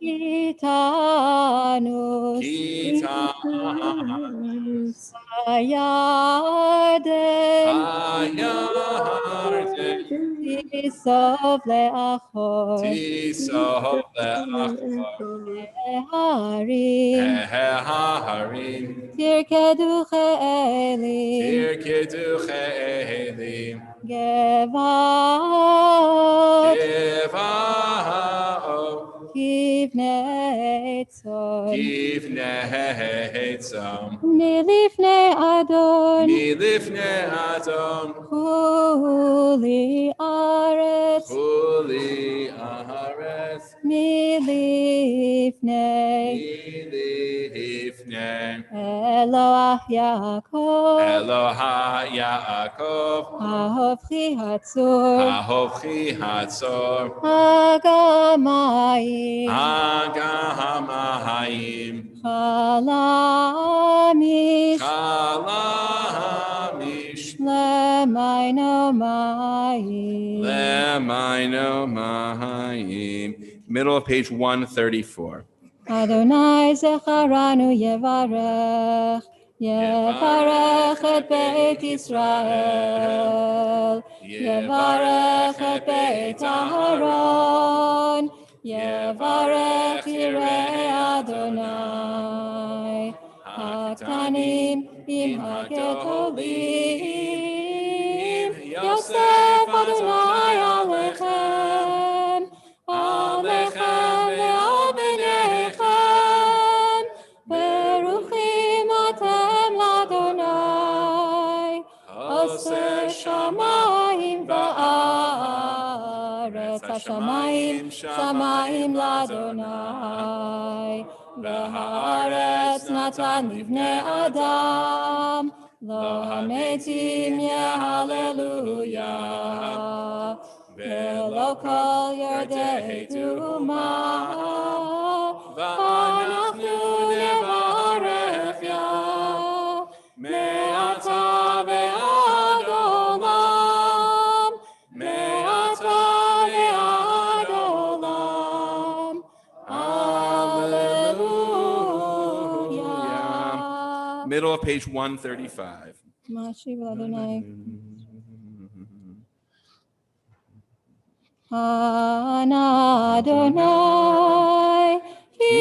איתנו, הירדן, תיסוף לאחור, ההרים, תרקדו כאלים, גבעות, כבני צאן, מלפני אדון, חולי ארץ, מלפני אלוה יעקב, ההופכי הצור, הגמיים, חלמיש, למיינו מים. Middle of page 134. אדוני זכרנו יברך, יברך את בית ישראל, יברך את בית אהרון, יברך יראי אדוני, הקטנים עם הגדולים, יוסף אדוני עליכם, עליכם ועל בניכם, ברוכים אתם לאדוני, עושה שמיים וארץ, השמיים שמיים לאדוני, והארץ נתן לבני אדם, לא המתים יהללויה, ולא כל יורדי תרומה, ואנחנו נברך יה, מעתה ועד עולם, מעתה ועד עולם, Hallelujah. Middle of page 135. Mashiach Adonai. Ana Adonai, ki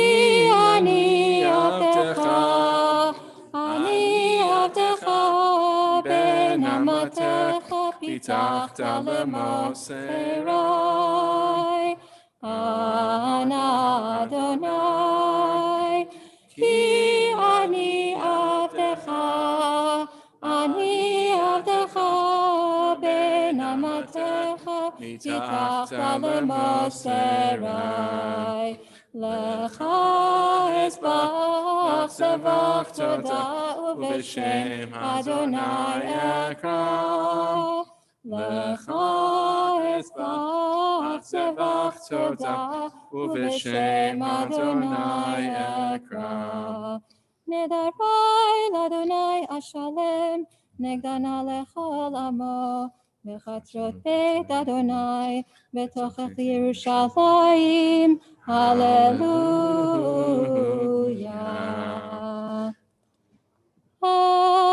ani avdecha, ani avdecha, ben amatecha pitachta lemoserai. Ana Adonai, ki ani avdecha, ani avdecha, ben amatecha pitachta lemoserai. Lecha esbach sevach toda ubeshem Adonai ekra. Lecha esbach sevach toda ubeshem Adonai ekra. Nedarai l'Adonai ashalem, negdana lechol amo, bechatrot beit Adonai, betochech Yerushalayim, Hallelujah. Hallelujah,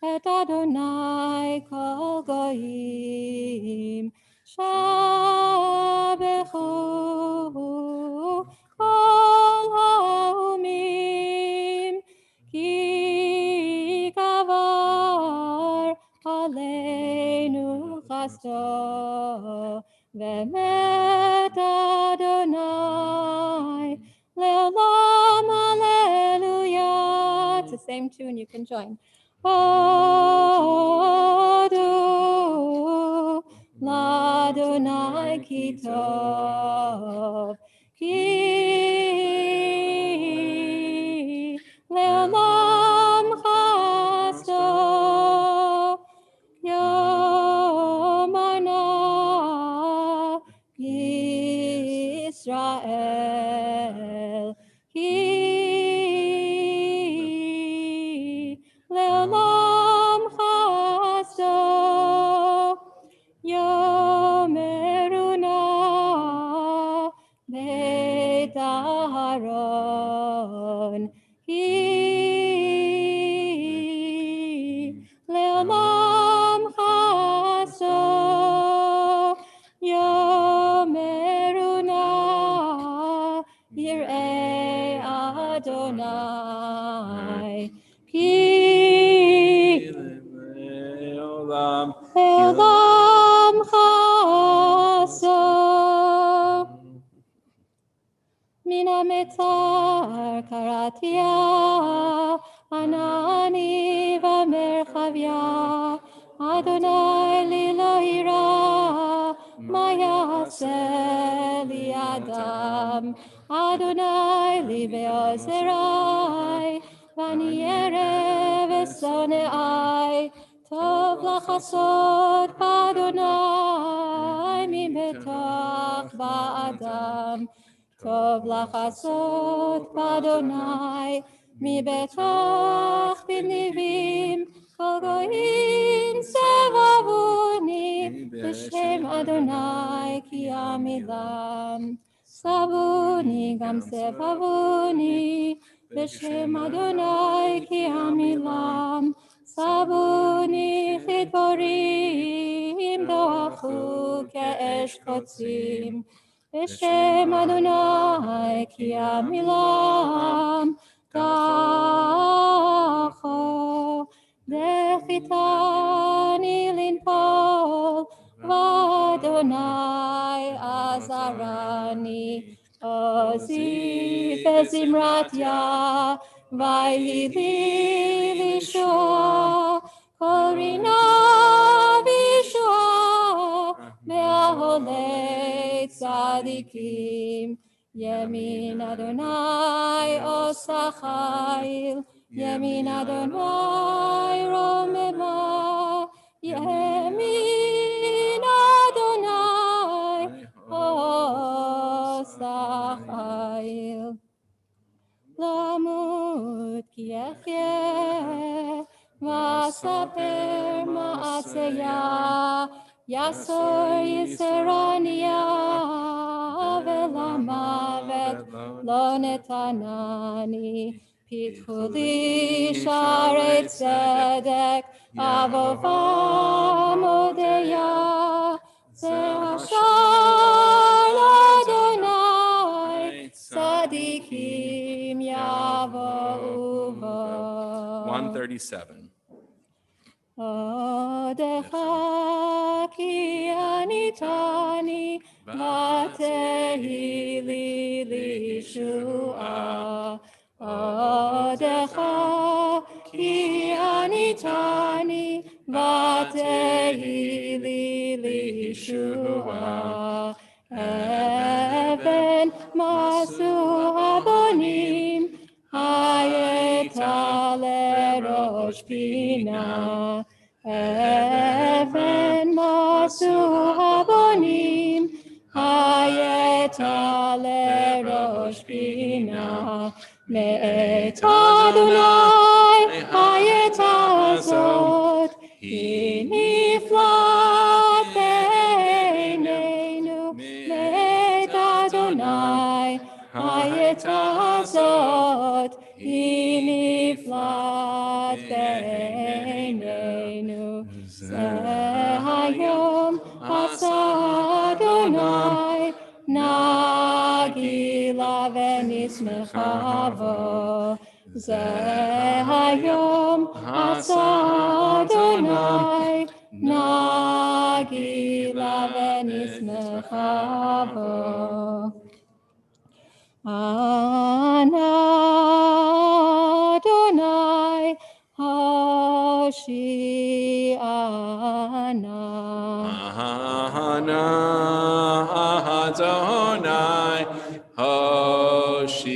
et Adonai kol goyim, shabechu kol haumim, ki kavar aleinu chasto, ve'emet Adonai le'olam hallelujah. It's the same tune, you can join. Odu l'Adonai ki tov, ki le'olam chasto, Yomana Yisrael, ki le'olam chasto, Yomeruna Beit Aharon, ki le'olam chasto, Yomeruna Yirei Adonai, ki le'olam chasto. Min ha'metzar karatia, Anani v'merchavia, Adonai li lo ira, ma ya'aseh li adam, Adonai li be'ozerai, v'ani erev esoneai, tov lachasod b'Adonai mi betoch ba'adam, tov lachasod b'Adonai mi betoch b'nivim, kol goyim sevavuni b'shem Adonai ki amilam. Savuni gam sevavuni בשם אדוני כי עמילם, סבוני כדבורים, דועכו כאש קוצים. בשם אדוני כי עמילם, דחו, דחיתני לנפול, ואדוני עזרני. עוזי בזמרת יה, ויהי לי לישועה, קורינה וישועה, מהעולי צדיקים. ימין אדוני עושה חיל, ימין אדוני רוממה, ימין אדוני עושה חיל. למות כי אחיה, ואספר מעשיה, יסור יסרניה, ולמוות לא נתנני. פיתחו לי שערי צדק, אבוא ומודיה, זה השער לאדוני, צדיקים יבואו בו. 137. עודך כי עניתני, ותהי לי לישועה. עודך כי עניתני, ותהי לי לישועה. אבן מסו הבונים, הייתה לראש פינה. אבן מסו הבונים, הייתה לראש פינה. מאת אדוני הייתה זאת, היא נפלאת בעינינו. מאת אדוני הייתה זאת, היא נפלאת בעינינו. זה היום עשה אדוני, נגילה ונשמחה בו. זה היום עשה אדוני, נגילה ונשמחה בו. אנא אדוני הושיענה. Ana Adonai Hoshiana.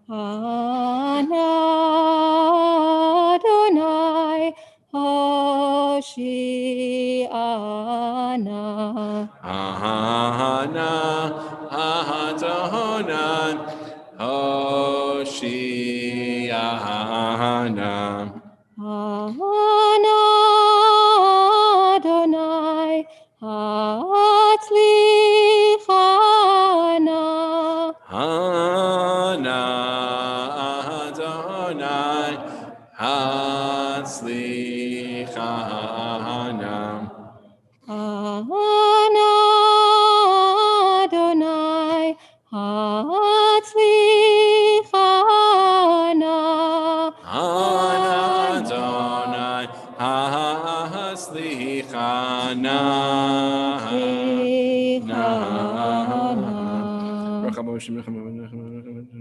Ana Adonai Hoshiana. Ana Adonai Hoshiana. Ana Adonai Hatzlichana. Ana Adonai Hatzlichana. Ana Adonai Hatzlichana. Ana Adonai Hatzlichana.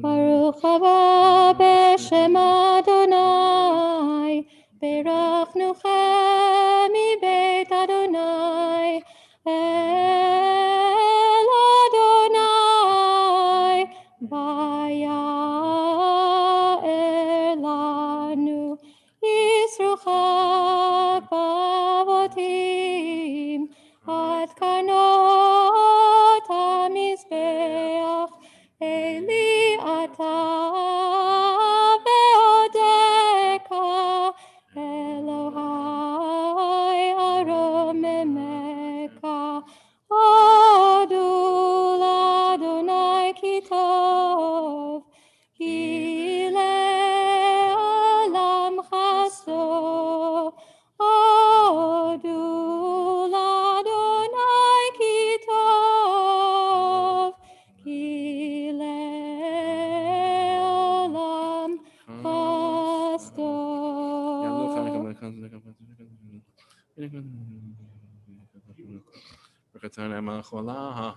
Baruch haba b'shem Adonai, berachnuchem מבית Adonai, el Adonai, vaya'er lanu, Yisrochak bavotim, ad karnot hamizbeach, Eli ata ve'odeka, Elohai.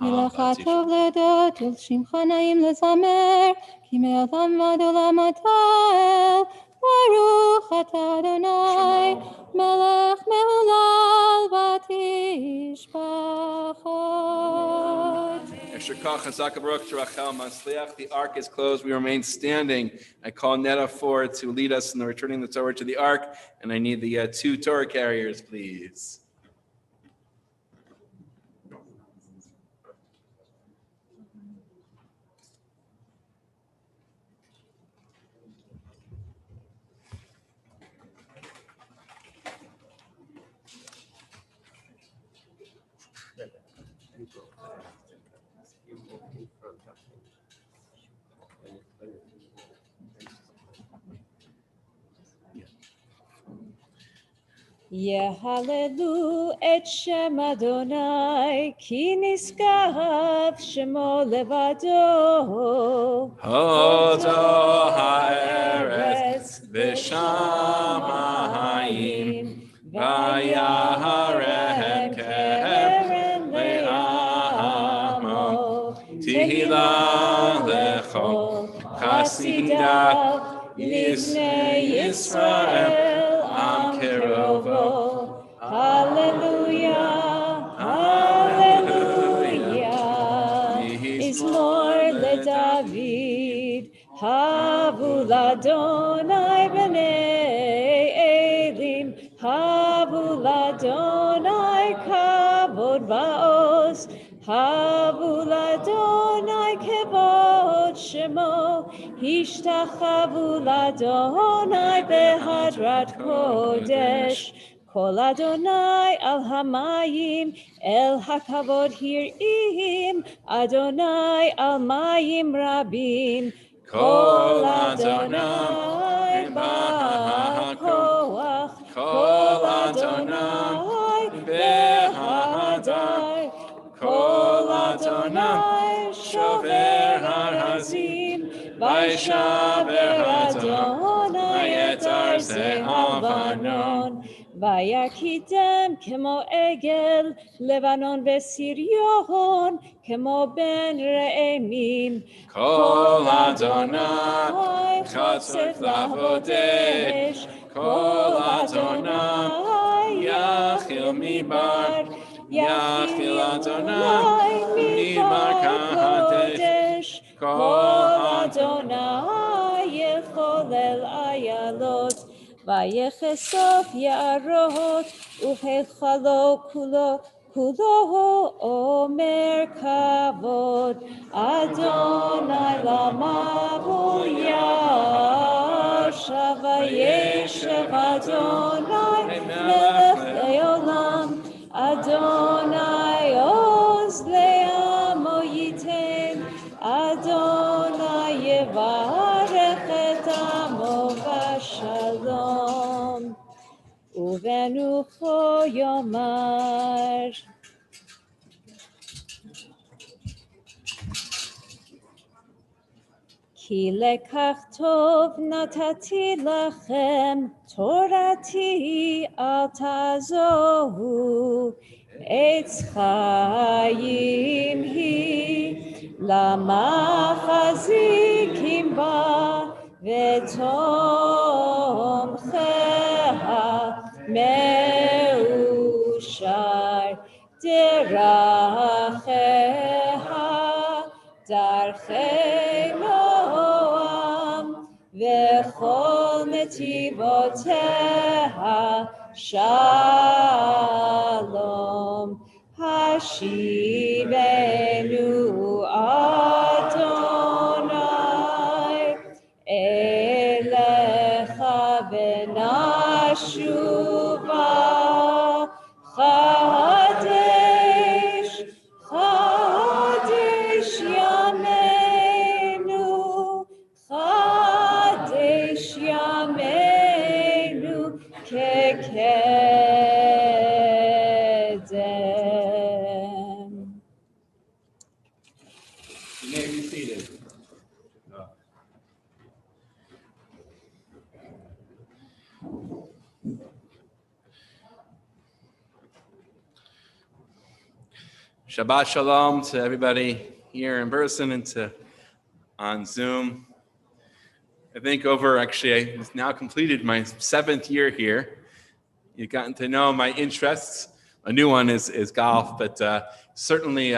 מלאכה טוב לדעת ולשמך נעים לזמר, כי מעולם ועד עולם אתה אל, ברוך אתה אדוני, מלך מהולל ותשבחות. The ark is closed. We remain standing. I call Netta forward to lead us in the returning the Torah to the ark, and I need the 2 Torah carriers, please. יהללו את שם אדוני, כי נשגב שמו לבדו. הודו הארץ ושמיים, וירם קרן לעמו, תהילה לכל חסידיו, לבני ישראל עם קרובו. Hallelujah, hallelujah. Mizmor leDavid, havu l'Adonai b'nei Elim, havu l'Adonai kavod ba'oz, havu l'Adonai kevod shemo, hishtachavu l'Adonai behadrat kodesh. Kol Adonai al hamayim, el hakavod hirim, Adonai al mayim rabim. Kol Adonai ba'koach, Kol Adonai behadar, Kol Adonai shover harazim, Vaishaver Adonai et arzei Havanon. ויקידם כמו עגל, לבנון וסריון, כמו בן רעמים. כל אדוני חצר לעבודש, כל אדוני יאכיל מדבר, יאכיל אדוני מדבר קודש, כל אדוני יחולל איילות. ויחשוף יערות ובהיכלו כולו אומר כבוד. אדוני למבוא ישב וישב אדוני מלך לעולם. אדוני עוז לעמו ייתן, אדוני יברך את עמו בשלום. ובנוחו יאמר. כי לקח טוב נתתי לכם, תורתי אל תעזבו. עץ חיים היא, למה חזיקים בה, ותומכיה מאושר. דרכיה דרכי נועם, וכל נתיבותיה שלום. השיבנו אדוני אליך ונשובה. חדש חדש ימינו, חדש ימינו כקדם. You may be seated. Shabbat Shalom to everybody here in person and on Zoom. I think I've now completed my 7th year here. You've gotten to know my interests. A new one is golf, but certainly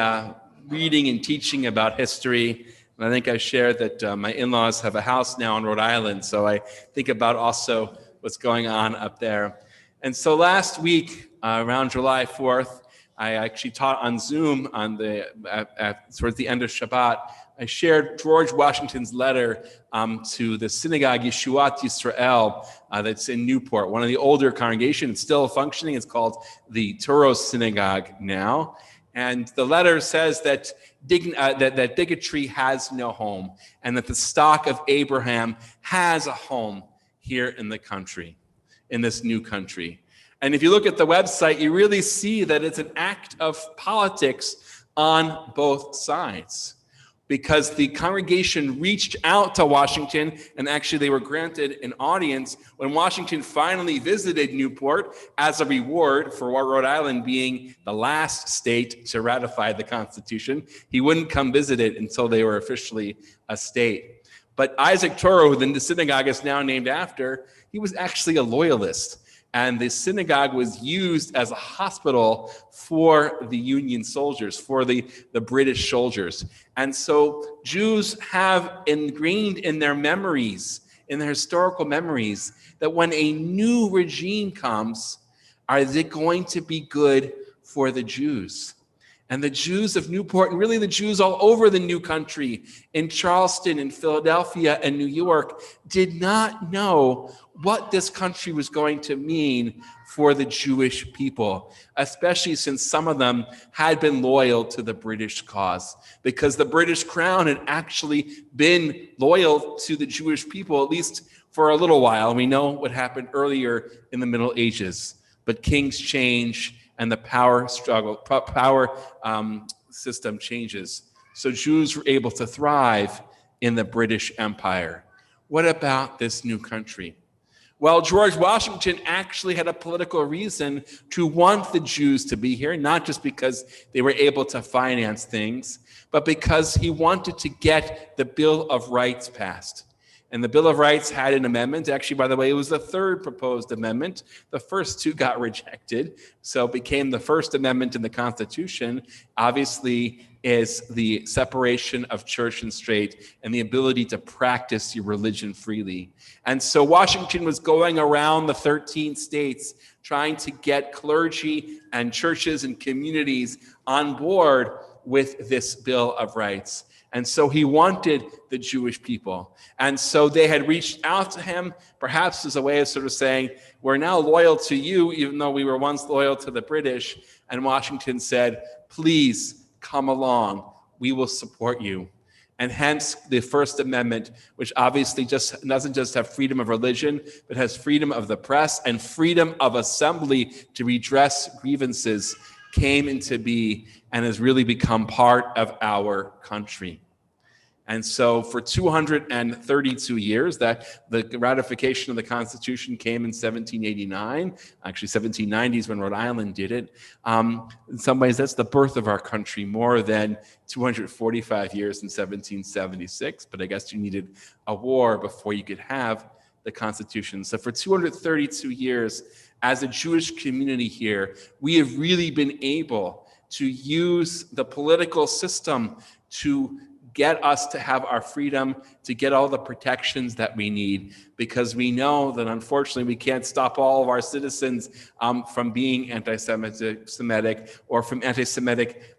reading and teaching about history. And I think I shared that my in-laws have a house now in Rhode Island, so I think about also what's going on up there. And so last week, around July 4th, I actually taught on Zoom towards the end of Shabbat. I shared George Washington's letter to the synagogue Yeshuat Yisrael that's in Newport, one of the older congregations. It's still functioning. It's called the Toros Synagogue now. And the letter says that bigotry has no home and that the stock of Abraham has a home here in the country, in this new country. And if you look at the website, you really see that it's an act of politics on both sides, because the congregation reached out to Washington, and actually they were granted an audience when Washington finally visited Newport as a reward for Rhode Island being the last state to ratify the Constitution. He wouldn't come visit it until they were officially a state. But Isaac Toro, who the synagogue is now named after, he was actually a loyalist. And the synagogue was used as a hospital for the Union soldiers, for the British soldiers. And so Jews have ingrained in their memories, in their historical memories, that when a new regime comes, is it going to be good for the Jews? And the Jews of Newport, and really the Jews all over the new country, in Charleston, in Philadelphia, and New York, did not know what this country was going to mean for the Jewish people, especially since some of them had been loyal to the British cause, because the British crown had actually been loyal to the Jewish people, at least for a little while. We know what happened earlier in the Middle Ages, but kings change and the power system changes. So Jews were able to thrive in the British Empire. What about this new country? Well, George Washington actually had a political reason to want the Jews to be here, not just because they were able to finance things, but because he wanted to get the Bill of Rights passed. And the Bill of Rights had an amendment. Actually, by the way, it was the 3rd proposed amendment. The first 2 got rejected, so it became the first amendment in the Constitution. Obviously, is the separation of church and state and the ability to practice your religion freely. And so Washington was going around the 13 states trying to get clergy and churches and communities on board with this Bill of Rights. And so he wanted the Jewish people. And so they had reached out to him, perhaps as a way of sort of saying, we're now loyal to you, even though we were once loyal to the British. And Washington said, please come along. We will support you. And hence the First Amendment, which obviously just doesn't just have freedom of religion, but has freedom of the press and freedom of assembly to redress grievances, came into being and has really become part of our country. And so for 232 years, that the ratification of the Constitution came in 1789. Actually, 1790 is when Rhode Island did it. In some ways, that's the birth of our country, more than 245 years in 1776. But I guess you needed a war before you could have the Constitution. So for 232 years, as a Jewish community here, we have really been able to use the political system to get us to have our freedom, to get all the protections that we need, because we know that unfortunately we can't stop all of our citizens from being anti-Semitic or from anti-Semitic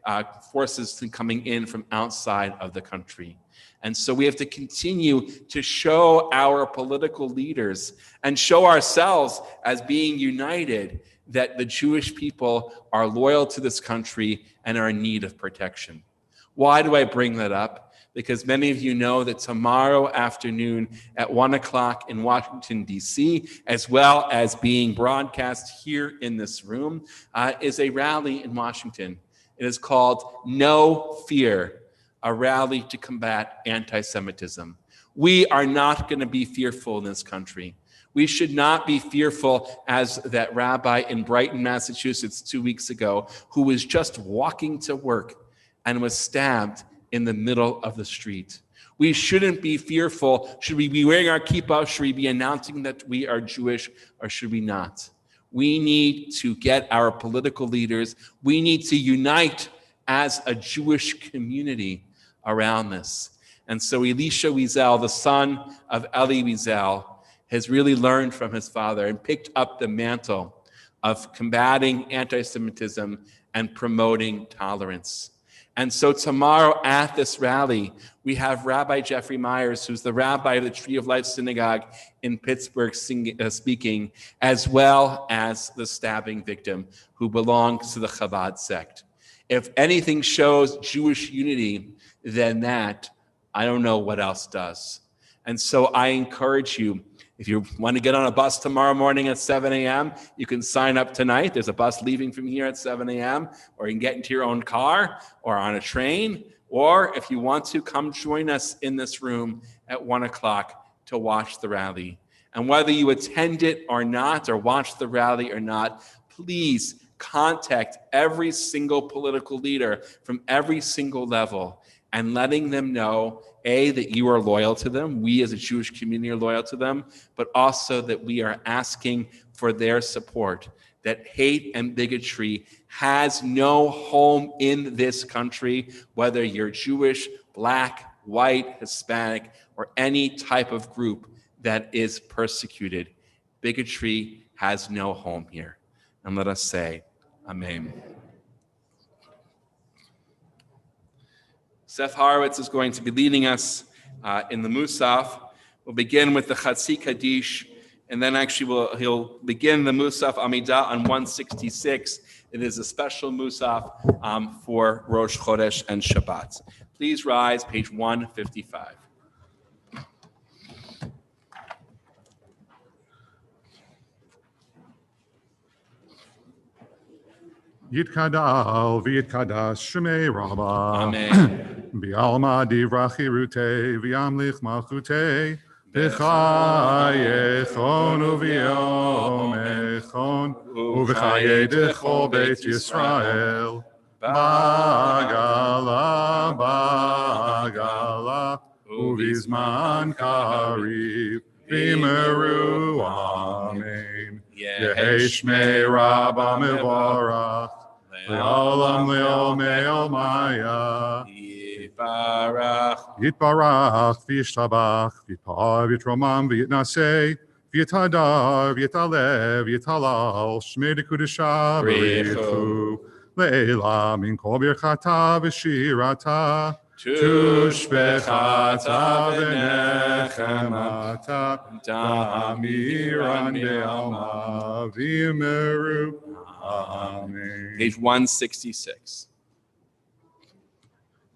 forces coming in from outside of the country. And so we have to continue to show our political leaders and show ourselves as being united that the Jewish people are loyal to this country and are in need of protection. Why do I bring that up? Because many of you know that tomorrow afternoon at 1 o'clock in Washington, D.C., as well as being broadcast here in this room, is a rally in Washington. It is called No Fear, a rally to combat anti-Semitism. We are not going to be fearful in this country. We should not be fearful as that rabbi in Brighton, Massachusetts 2 weeks ago, who was just walking to work and was stabbed in the middle of the street. We shouldn't be fearful. Should we be wearing our kippah? Should we be announcing that we are Jewish, or should we not? We need to get our political leaders, we need to unite as a Jewish community around this. And so Elisha Wiesel, the son of Eli Wiesel, has really learned from his father and picked up the mantle of combating anti-Semitism and promoting tolerance. And so tomorrow at this rally, we have Rabbi Jeffrey Myers, who's the rabbi of the Tree of Life Synagogue in Pittsburgh, speaking, as well as the stabbing victim who belongs to the Chabad sect. If anything shows Jewish unity, then that, I don't know what else does. And so I encourage you, if you want to get on a bus tomorrow morning at 7 a.m., you can sign up tonight. There's a bus leaving from here at 7 a.m., or you can get into your own car or on a train. Or if you want to, come join us in this room at 1 o'clock to watch the rally. And whether you attend it or not, or watch the rally or not, please contact every single political leader from every single level and letting them know, A, that you are loyal to them, we as a Jewish community are loyal to them, but also that we are asking for their support, that hate and bigotry has no home in this country, whether you're Jewish, Black, white, Hispanic, or any type of group that is persecuted. Bigotry has no home here. And let us say, Amen. Seth Horowitz is going to be leading us in the Musaf. We'll begin with the Chatzi Kaddish, and then actually he'll begin the Musaf Amidah on 166. It is a special Musaf for Rosh Chodesh and Shabbat. Please rise, page 155. Yitkadal v'yitkadash shemei Rabbah. Amen. Bi'alma divra chirutei v'yamlich malchutei v'chayechon uv'yomechon uv'chayei dechol beit Yisrael ba'gala ba'gala uv'izman kariv v'meru amen. Yehei shmei Rabbah mevorach Le'olam le'omei omaya Yitbarach v'yishtabach v'yitpar v'yitromam v'yitnasei v'yitadar v'yitalev v'yitalal shmei dekudesha v'richu le'ela min kol birchata v'shirata tushbechata v'nechemata damiran be'alma v'yimeru. Amen. Page 166.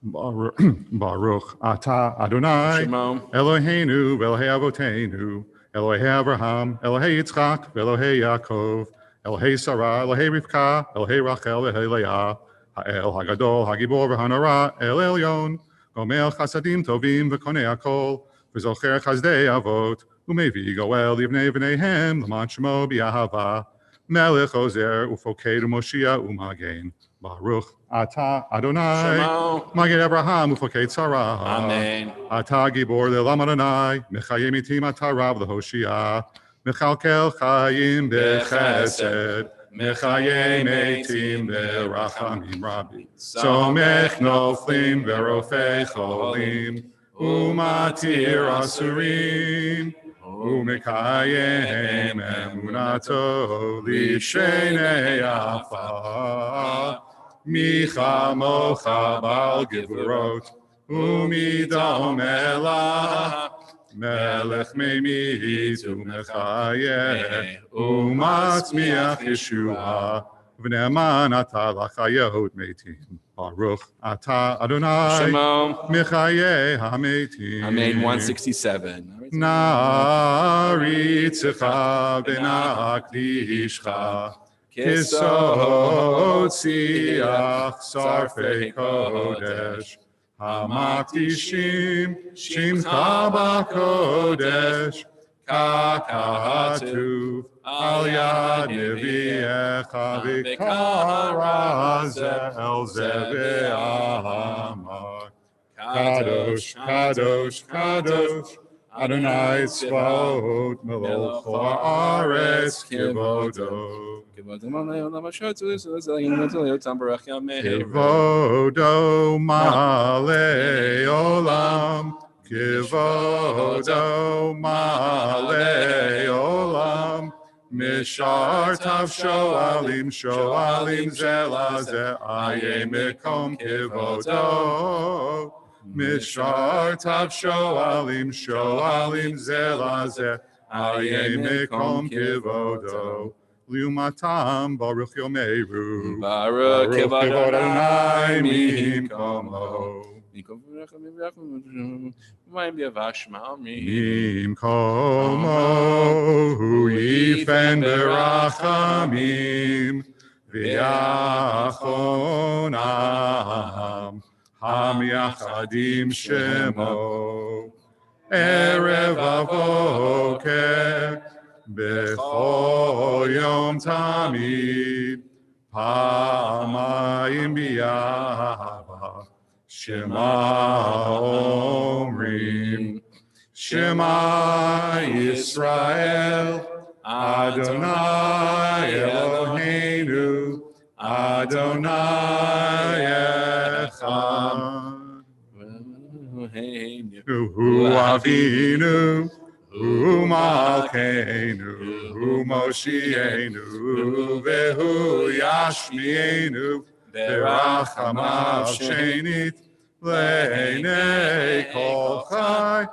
Baruch atah Adonai Shemon. Eloheinu v'Elohei Avoteinu Elohei Abraham Elohei Yitzchak v'Elohei Yaakov Elohei Sarah Elohei Rivka Elohei Rachel Elohei Leah Ha'el Hagadol Hagibor v'Hanara El Elyon Gomel Chasadim Tovim v'Konei Hakol v'Zocher Chazdei Avot Umevi Goel Livnei V'neihem L'man Shemo B'Yahava Melech Ozer Ufoked Moshiach Umagen Baruch Atah Adonai Magid Abraham Ufoked Sarah Amen. Atah Gibor Le'Olam Adonai Mechayim Itim Atah Rav L'Hoshia Mechalkel Chayim B'Chesed Mechayim Eitim B'Rachamim Rabbi Somech Noflim V'Rofei Cholim Umatir Asurim Umekayem emunato lishenei afar micha mocha bal gevurot umidom elah melech meimit umechayeh umatzmiach Yeshua v'ne'eman atah lachayot meitim Baruch atah Adonai Shemon. Mechayeh hametim. Amen. 167. Na'aritzecha v'na'akdishcha kisot siach sarfei kodesh hamakdishim shimcha b'kodesh ככתוב על יד נביאך וקרא זה אל זה ואמר קדוש קדוש קדוש אדוני צבאות מלוכו הארץ כבודו כבודו מלא עולם כבודו מלא עולם משרתיו שואלים זה לזה איה מקום כבודו משרתיו שואלים זה לזה איה מקום כבודו לעומתם ברוך יאמרו ברוך כבוד אדוני ממקומו ממקומו הוא יפן ברחמים ויחונם המייחדים שמו ערב הבוקר בכל יום תמיד פעמיים ביעבה שמע אומרים שמע ישראל אדוני אלוהינו אדוני אחד הוא אבינו הוא מלכנו הוא מושיענו והוא ישמיענו ברחמיו שנית לעיני כל חי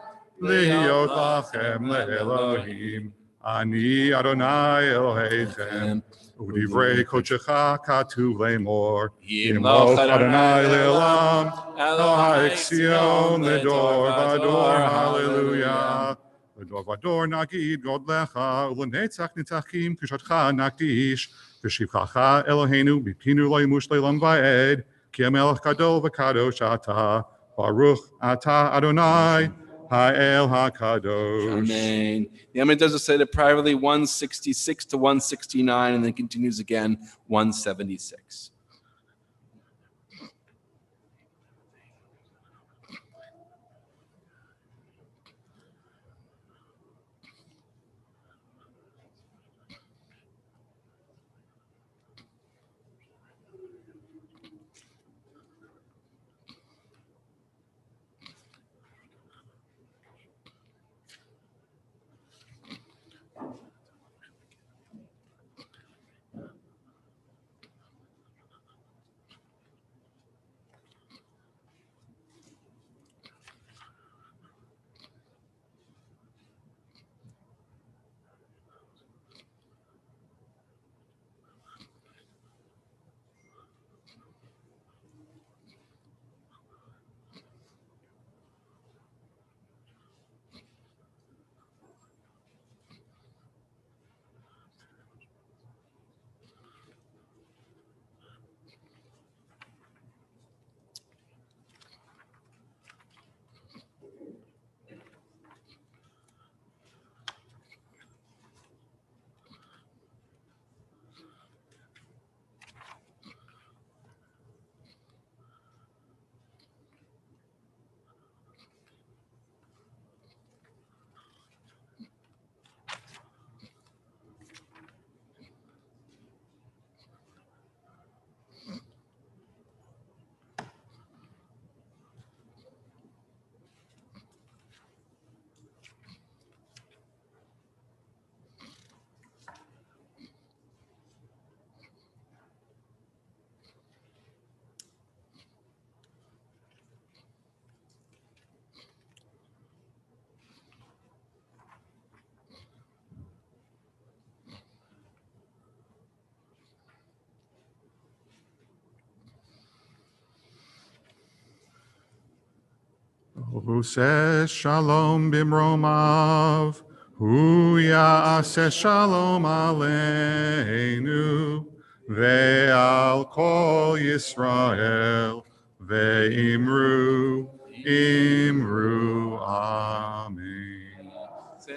להיות לכם לאלוהים אני אדוני אלוהיכם ודברי קודשך כתוב לאמור ימלוך אדוני לעולם אלוהיך ציון לדור ודור הללויה לדור ודור נגיד גודלך ולנצח נצחים קדושתך נקדיש ושבחך אלוהינו מפינו לא ימוש לעולם ועד כי המלך גדול וקדוש אתה ברוך אתה אדוני Ha'el HaKadosh. Amen. The Amen does recite privately 166 to 169 and then continues again 176. Ose shalom bimromav, hu ya'aseh shalom aleinu, ve'al kol Yisrael, ve'imru, imru, amen.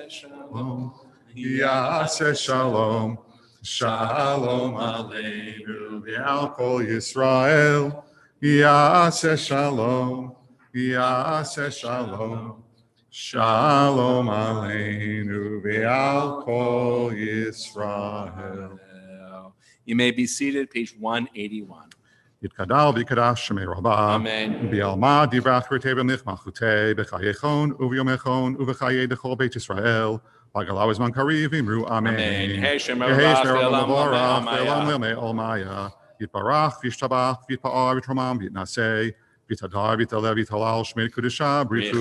Shalom. Yaseh Shalom. Shalom Aleinu V'al Kol Yisrael. Yaseh Shalom. Yaseh Shalom. Shalom Aleinu V'al Kol Yisrael. You may be seated, page 181. יתקדל ויקדש שמי רבה. אמן. בעלמא דברך פרטי במלך מלכותי, בחיי חון וביומי חון ובחיי דכל בית ישראל, בגלה וזמן קריב אמרו אמן. יהי שמי יהי רבך שמי רבך לעולם מבורך לעולמי לעולם עלמיא. לעולמי עולמיה. יתברך וישתבח ויתפאר ויתרומם ויתנשא, ויתהדר ויתעלה ויתהלל שמי קדושה בריחו.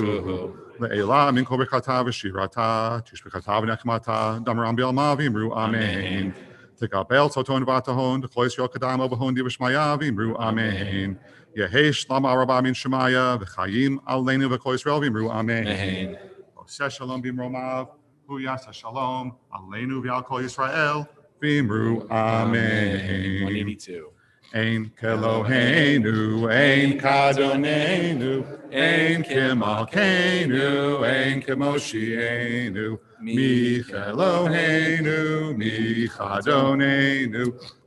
לעילה מן כל ברכתה ושירתה, תשבחתה ונחמתה, דמרם בעלמא ואמרו אמן. תקבל צאתון ובתהון, דכל ישראל קדמו בהון דיבר שמיה ואמרו אמן. יהי שלמה רבה מן שמיה, וחיים עלינו וכל ישראל ואמרו אמן. עושה שלום במרומיו, הוא יעשה שלום עלינו ועל כל ישראל ואמרו אמן. 182. אין כאלוהינו, אין כאדוננו, אין כמלכנו, אין כמושיענו. מי כאלוהינו, מי כאדוננו,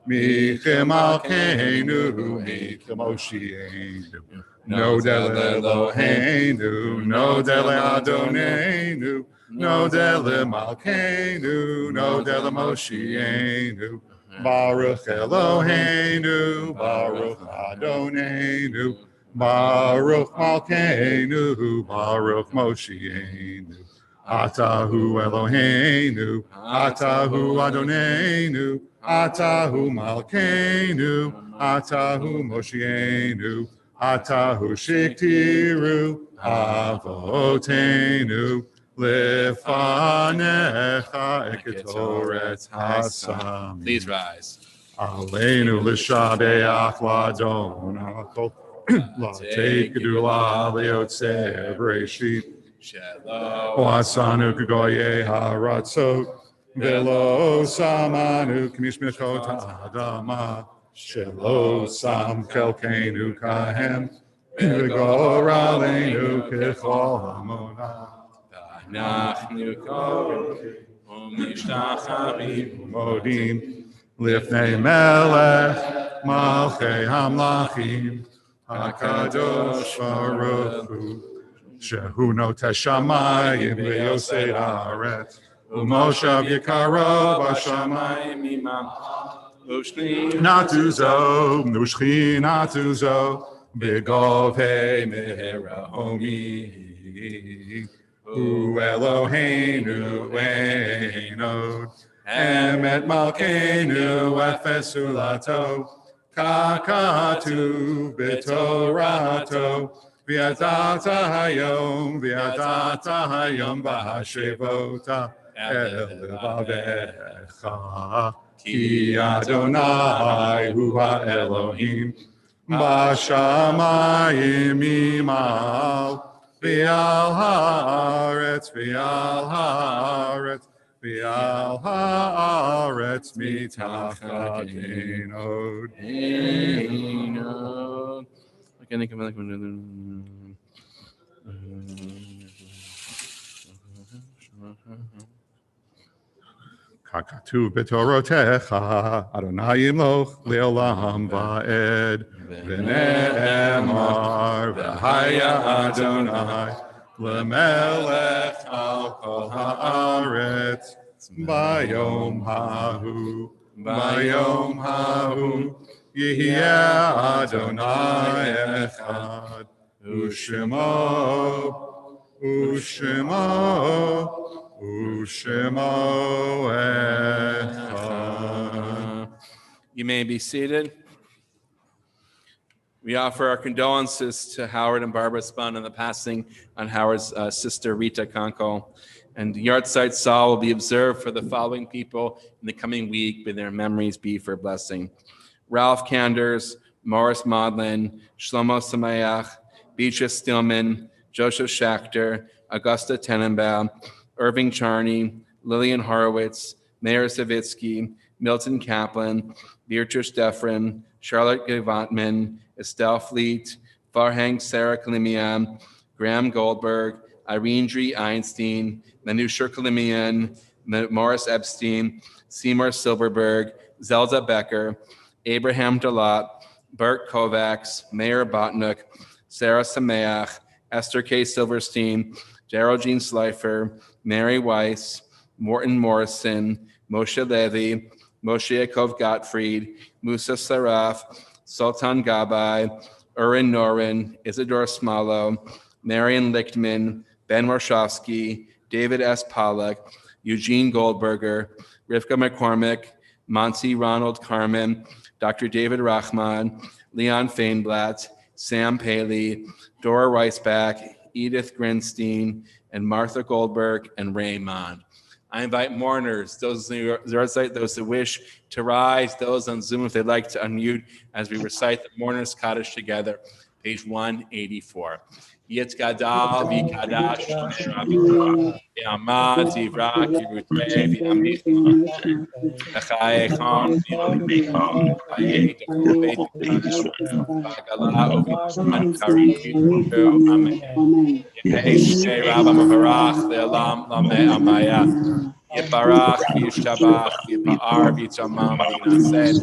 מי כמלכנו, מי כמושיענו. נודה לאלוהינו, נודה לאדוננו, נודה למלכנו, נודה למושיענו. Baruch Eloheinu, Baruch Adonenu, Baruch Malkeinu, Baruch Moshienu. Atahu Eloheinu, Atahu Adonenu, Atahu Malkeinu, Atahu Moshienu, Atahu Shiktiru, Avotenu. Lefanecha eketoret hasam. Please rise. Aleinu l'shabeach l'adon hakol l'tei kedula l'yotzei breshit Shalom. Oasanu k'goyei haratzot velo samanu k'mishmechot ha'adama shelo sam chelkeinu kahem v'goraleinu k'chol hamonah. אנחנו קוראים ומשתחווים ומודים לפני מלך מלכי המלכים הקדוש ברוך הוא שהוא נוטה שמיים ויוסד הארץ ומושב יקרו בשמיים ושכינתו זו בגובהי מרומי. Hu Eloheinu Einod, Emet Malkeinu Efesu Lato, Kakatu B'Torato, V'yadata Hayom B'Hashevota El Levavecha, Ki Adonai Hu HaElohim, B'Shamayim Imal, V'al haaretz, v'al haaretz, v'al haaretz mitachat einod. Einod. Kakatu b'torotecha, Adonai yimloch le'olam va'ed. V'ne'emar v'haya Adonai l'melech al kol haaretz. Bayom hahu, Yehieh Adonai echad. Ushemo echad. You may be seated. We offer our condolences to Howard and Barbara Spun on the passing on Howard's sister Rita Konko. And the Yahrzeit Saw will be observed for the following people in the coming week. May their memories be for blessing: Ralph Kanders, Morris Maudlin, Shlomo Samayach, Beatrice Stillman, Joseph Schachter, Augusta Tenenbaum, Irving Charney, Lillian Horowitz, Meir Savitsky, Milton Kaplan, Beatrice Defrin, Charlotte Gavatman, Estelle Fleet, Farhang Sarah Kalimian, Graham Goldberg, Irene Dree Einstein, Manusher Kalimian, Morris Epstein, Seymour Silverberg, Zelda Becker, Abraham Dalat, Bert Kovacs, Mayor Botnick, Sarah Sameach, Esther K. Silverstein, Geraldine Slifer, Mary Weiss, Morton Morrison, Moshe Levy, Moshe Yaakov Gottfried, Musa Saraf, Sultan Gabai, Urin Norin, Isidore Smalo, Marion Lichtman, Ben Warshawski, David S. Pollack, Eugene Goldberger, Rivka McCormick, Monty Ronald Carmen, Dr. David Rahman, Leon Feinblatt, Sam Paley, Dora Reisbach, Edith Grinstein, and Martha Goldberg, and Ray Mond. I invite mourners, those who wish to rise, those on Zoom if they'd like to unmute as we recite the Mourners Kaddish together, page 184. Yitz Gadal v'Kadash v'Amad v'Yivrak v'Yirutei v'Yamich v'Chai Echon v'Yom v'Chayei D'Kuvei v'Gala v'Yishman Karim Amen. Yehi Rabba Maharach le'Olam Lameh Amaya. Yiparach, Yishabach, Yipar, Yitamam, Yinased,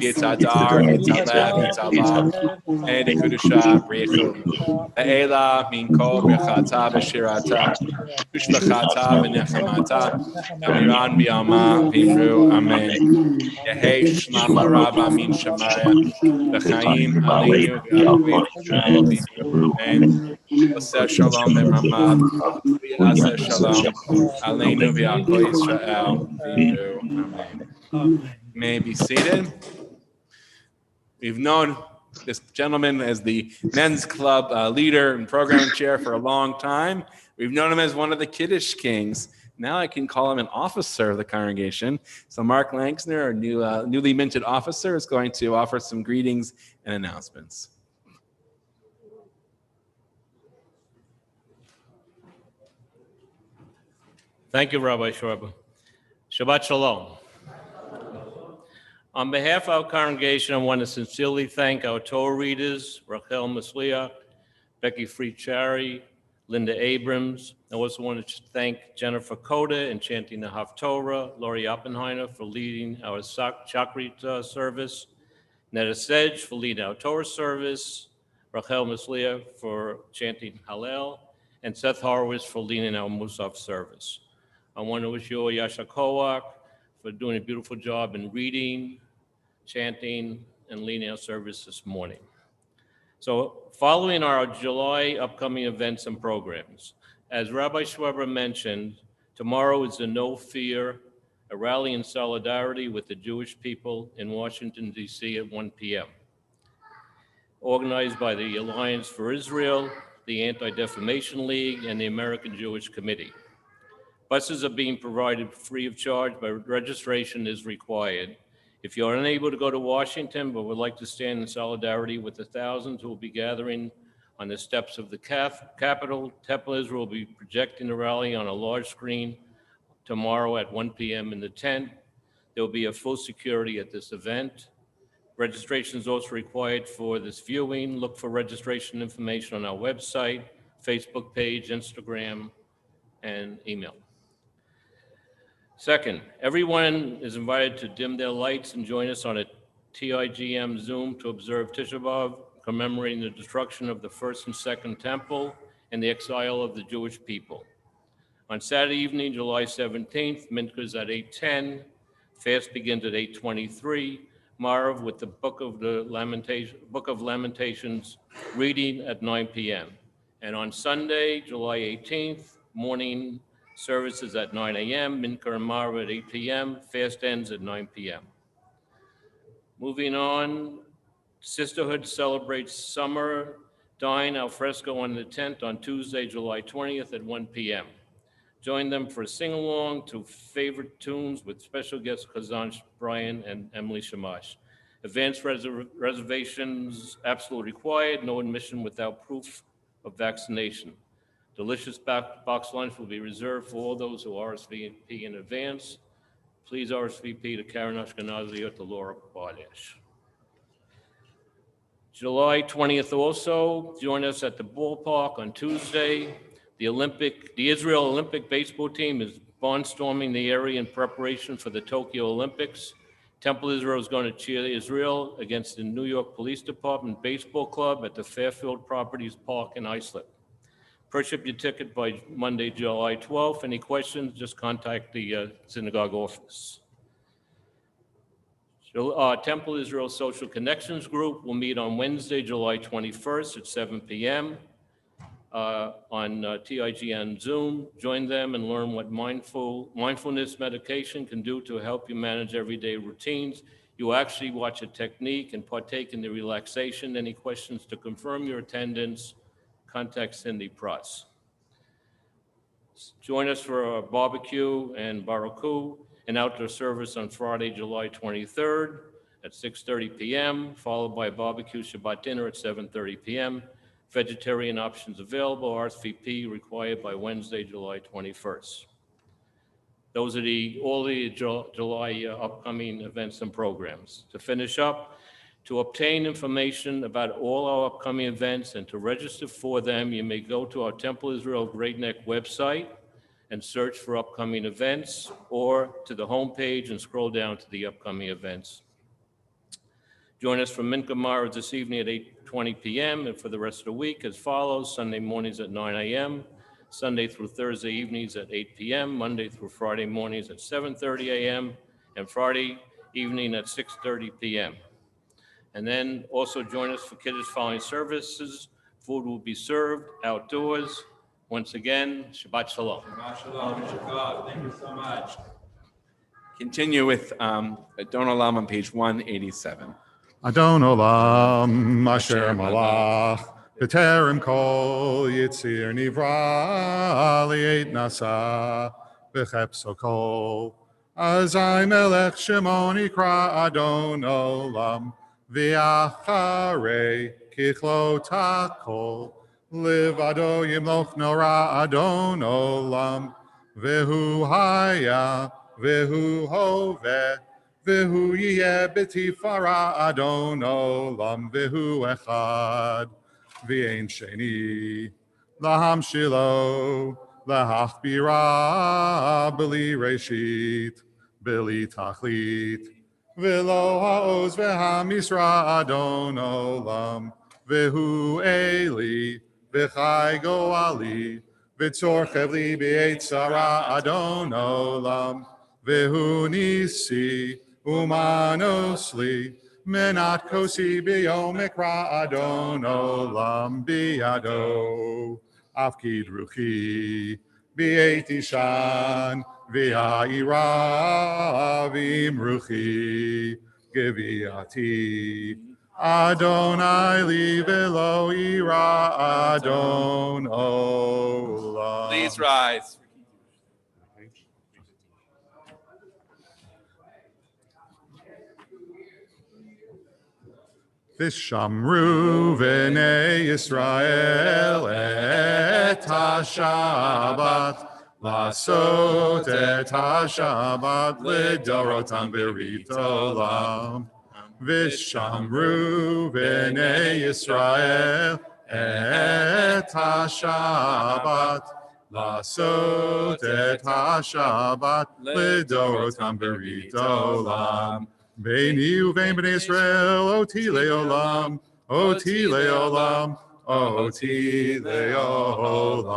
Yitadar, Yitaleh, Yitalab, Edekudusha, Brechu, Eela, Minko, Bechata, Beshirata, Ushbachata, Benechamata, Amiran, Biama, Vimru, Amen. Yehesh, Shlam, Rabba, Min Shemaya, Bechaim, Alinu, Vimru, Amen. Oseh Shalom, Emamad, Aseh Shalom, Aleinu v'Yakol Yisrael, Amen. You may be seated. We've known this gentleman as the men's club leader and program chair for a long time. We've known him as one of the Kiddush kings. Now I can call him an officer of the congregation. So Mark Langsner, our newly minted officer, is going to offer some greetings and announcements. Thank you, Rabbi Schwarber. Shabbat Shalom. On behalf of our congregation, I want to sincerely thank our Torah readers, Rachel Masliach, Becky Fried-Chary, Linda Abrams. I also want to thank Jennifer Koda and chanting the Haftorah, Lori Oppenheimer for leading our Chakrit service, Netta Sedge for leading our Torah service, Rachel Masliach for chanting Hallel, and Seth Horowitz for leading our Musaf service. I want to wish you all Yasha Koach for doing a beautiful job in reading, chanting, and leading our service this morning. So following our July upcoming events and programs, as Rabbi Schwarber mentioned, tomorrow is the No Fear, a rally in solidarity with the Jewish people in Washington, D.C. at 1 p.m. Organized by the Alliance for Israel, the Anti-Defamation League, and the American Jewish Committee. Buses are being provided free of charge, but registration is required. If you're unable to go to Washington but would like to stand in solidarity with the thousands who will be gathering on the steps of the Capitol, Temple Israel will be projecting the rally on a large screen tomorrow at 1 p.m. in the tent. There will be a full security at this event. Registration is also required for this viewing. Look for registration information on our website, Facebook page, Instagram, and email. Second, everyone is invited to dim their lights and join us on a TIGM Zoom to observe Tisha B'Av, commemorating the destruction of the first and second temple and the exile of the Jewish people. On Saturday evening, July 17th, Mincha is at 8:10. Fast begins at 8:23. Marv with the Book of Lamentations reading at 9 p.m. And on Sunday, July 18th, morning services at 9 a.m., Mincha and Marv at 8 p.m., fast ends at 9 p.m. Moving on, Sisterhood celebrates summer dine al fresco on the tent on Tuesday, July 20th at 1 p.m. Join them for a sing-along to favorite tunes with special guests Khazan Brian and Emily Shamash. Advanced reservations absolutely required, no admission without proof of vaccination. Delicious box lunch will be reserved for all those who RSVP in advance. Please RSVP to Karen Ashkenazi or to Laura Bardash. July 20th also, join us at the ballpark on Tuesday. The Israel Olympic baseball team is barnstorming the area in preparation for the Tokyo Olympics. Temple Israel is going to cheer Israel against the New York Police Department Baseball Club at the Fairfield Properties Park in Islip. Purchase your ticket by Monday, July 12th. Any questions, just contact the synagogue office. Temple Israel Social Connections Group will meet on Wednesday, July 21st at 7 p.m. On TIGN Zoom. Join them and learn what mindfulness meditation can do to help you manage everyday routines. You actually watch a technique and partake in the relaxation. Any questions to confirm your attendance, contact Cindy Protz. Join us for a barbecue and baraku, an outdoor service on Friday, July 23rd at 6:30 p.m., followed by a barbecue Shabbat dinner at 7:30 p.m. Vegetarian options available, RSVP required by Wednesday, July 21st. Those are all the July upcoming events and programs. To finish up, to obtain information about all our upcoming events and to register for them, you may go to our Temple Israel Great Neck website and search for upcoming events, or to the homepage and scroll down to the upcoming events. Join us for Mincha Mara this evening at 8:20 p.m. and for the rest of the week as follows: Sunday mornings at 9 a.m., Sunday through Thursday evenings at 8 p.m., Monday through Friday mornings at 7:30 a.m., and Friday evening at 6:30 p.m. And then also join us for Kiddush following services. Food will be served outdoors. Once again, Shabbat Shalom. Shabbat Shalom. Shabbat. Thank you so much. Continue with Adon Olam on page 187. Adon Olam Asher Malach B'terem Kol Yitzir Nivra Li'et Nasa B'chepso Kol Azai Melech Shemon Yikra Adon Olam V'acharei Kichlot HaKol Livado Yimloch Nora Adon Olam Vehu Haya Vehu Hoveh Vehu Yeh B'tifara Adon Olam Vehu Echad V'ein Sheni Laham Shilo Lahachbira B'li Reshit B'li Tachlit V'lo Ha'oz V'hamisra Adon Olam Vehu Eli V'chai Goali V'tzor Chevli B'etzara Adon Olam Vehu Nisi Umanosli Menat Kosi B'yom Ekra Adon Olam B'yado Afkid Ruchi B'et Ishan V'ha'ira V'imruchi Geviati Adonai li velo ira Adon Olam. Please rise. Vishamru v'nei Yisrael et ha-Shabbat Lasot et ha-Shabbat lidorotam berit olam Vishamru v'nei Yisrael et ha-Shabbat Lasot et ha-Shabbat lidorotam berit olam Beini uvein b'nei Yisrael oti le'olam oti le'olam oti le'olam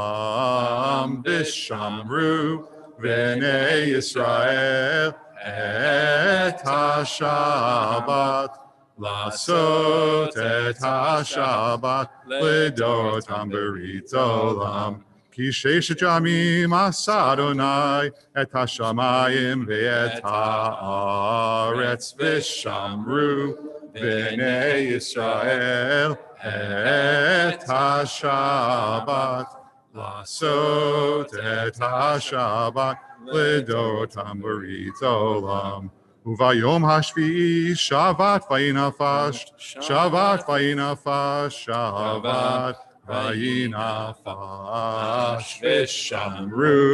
Vishamru v'nei Yisrael et ha-Shabbat Lasot et ha-Shabbat lidorotam berit olam Ki sheshet yamim asa Adonai et hashamayim ve'et haaretz v'shamru v'nei Yisrael et ha-Shabbat Lasot et ha-Shabbat lidorotam berit olam Uvayom hashvi'i shavat vayinafash shavat vayinafash shavat vayinafash v'shamru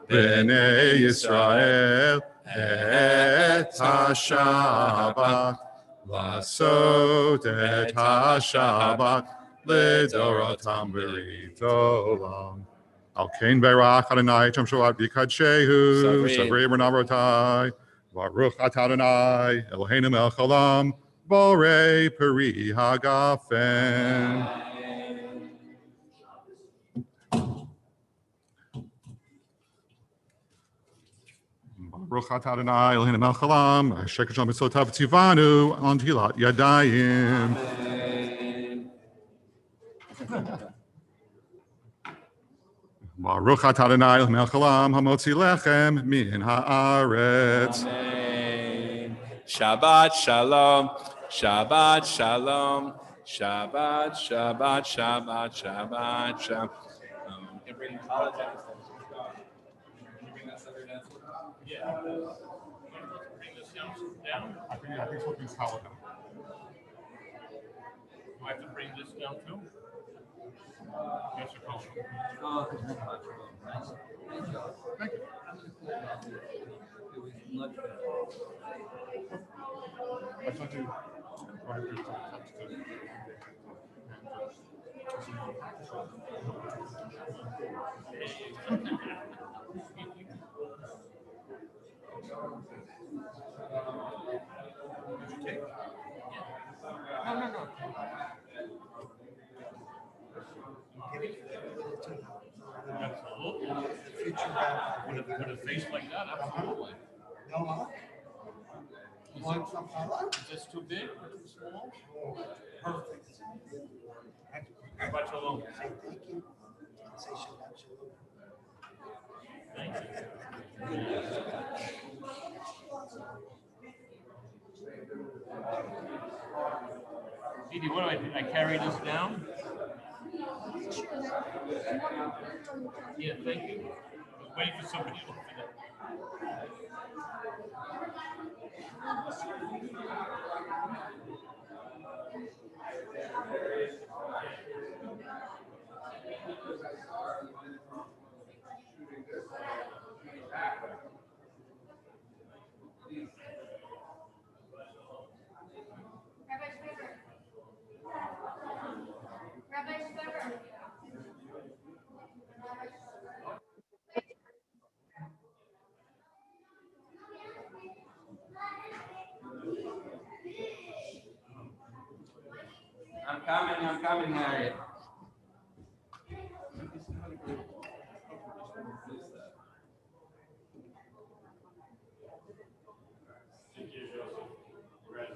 v'nei Yisrael et ha-Shabbat Lasot et ha-Shabbat lidorotam berit olam Al Kain Berach Adonai Shem Shoat Bikadshehu Sabri. Sabri Bernarotai Baruch Atah Adonai Eloheinu Melech Haolam Borei Peri Hagafen. Baruch Atah Adonai Eloheinu Melech Haolam Asher Kashal Mitzotav Tzivanu on Tilat Yadayim. Baruch Atah Adonai Eloheinu Melech Haolam Hamotzi Lechem Min Haaretz. Amen. Shabbat Shalom. Shabbat Shalom. Shabbat, Shabbat, Shabbat, Shabbat, Shabbat. You can bring college dance. Can you bring that Southern dance? Yeah. Bring this down. I think something's held down. Do I have to bring this down too? Yes, or no? Thank you. I thought you wanted to touch the No. Absolutely. With a face like that, absolutely. No, want some color? Is this too big or too small? Perfect. Shabbat Shalom. Say thank you. Say Shabbat Shalom. Thank you. Didi, what do I do? I carry this down? Yeah, thank you. I was waiting for somebody to open it. I'm coming, Harriet.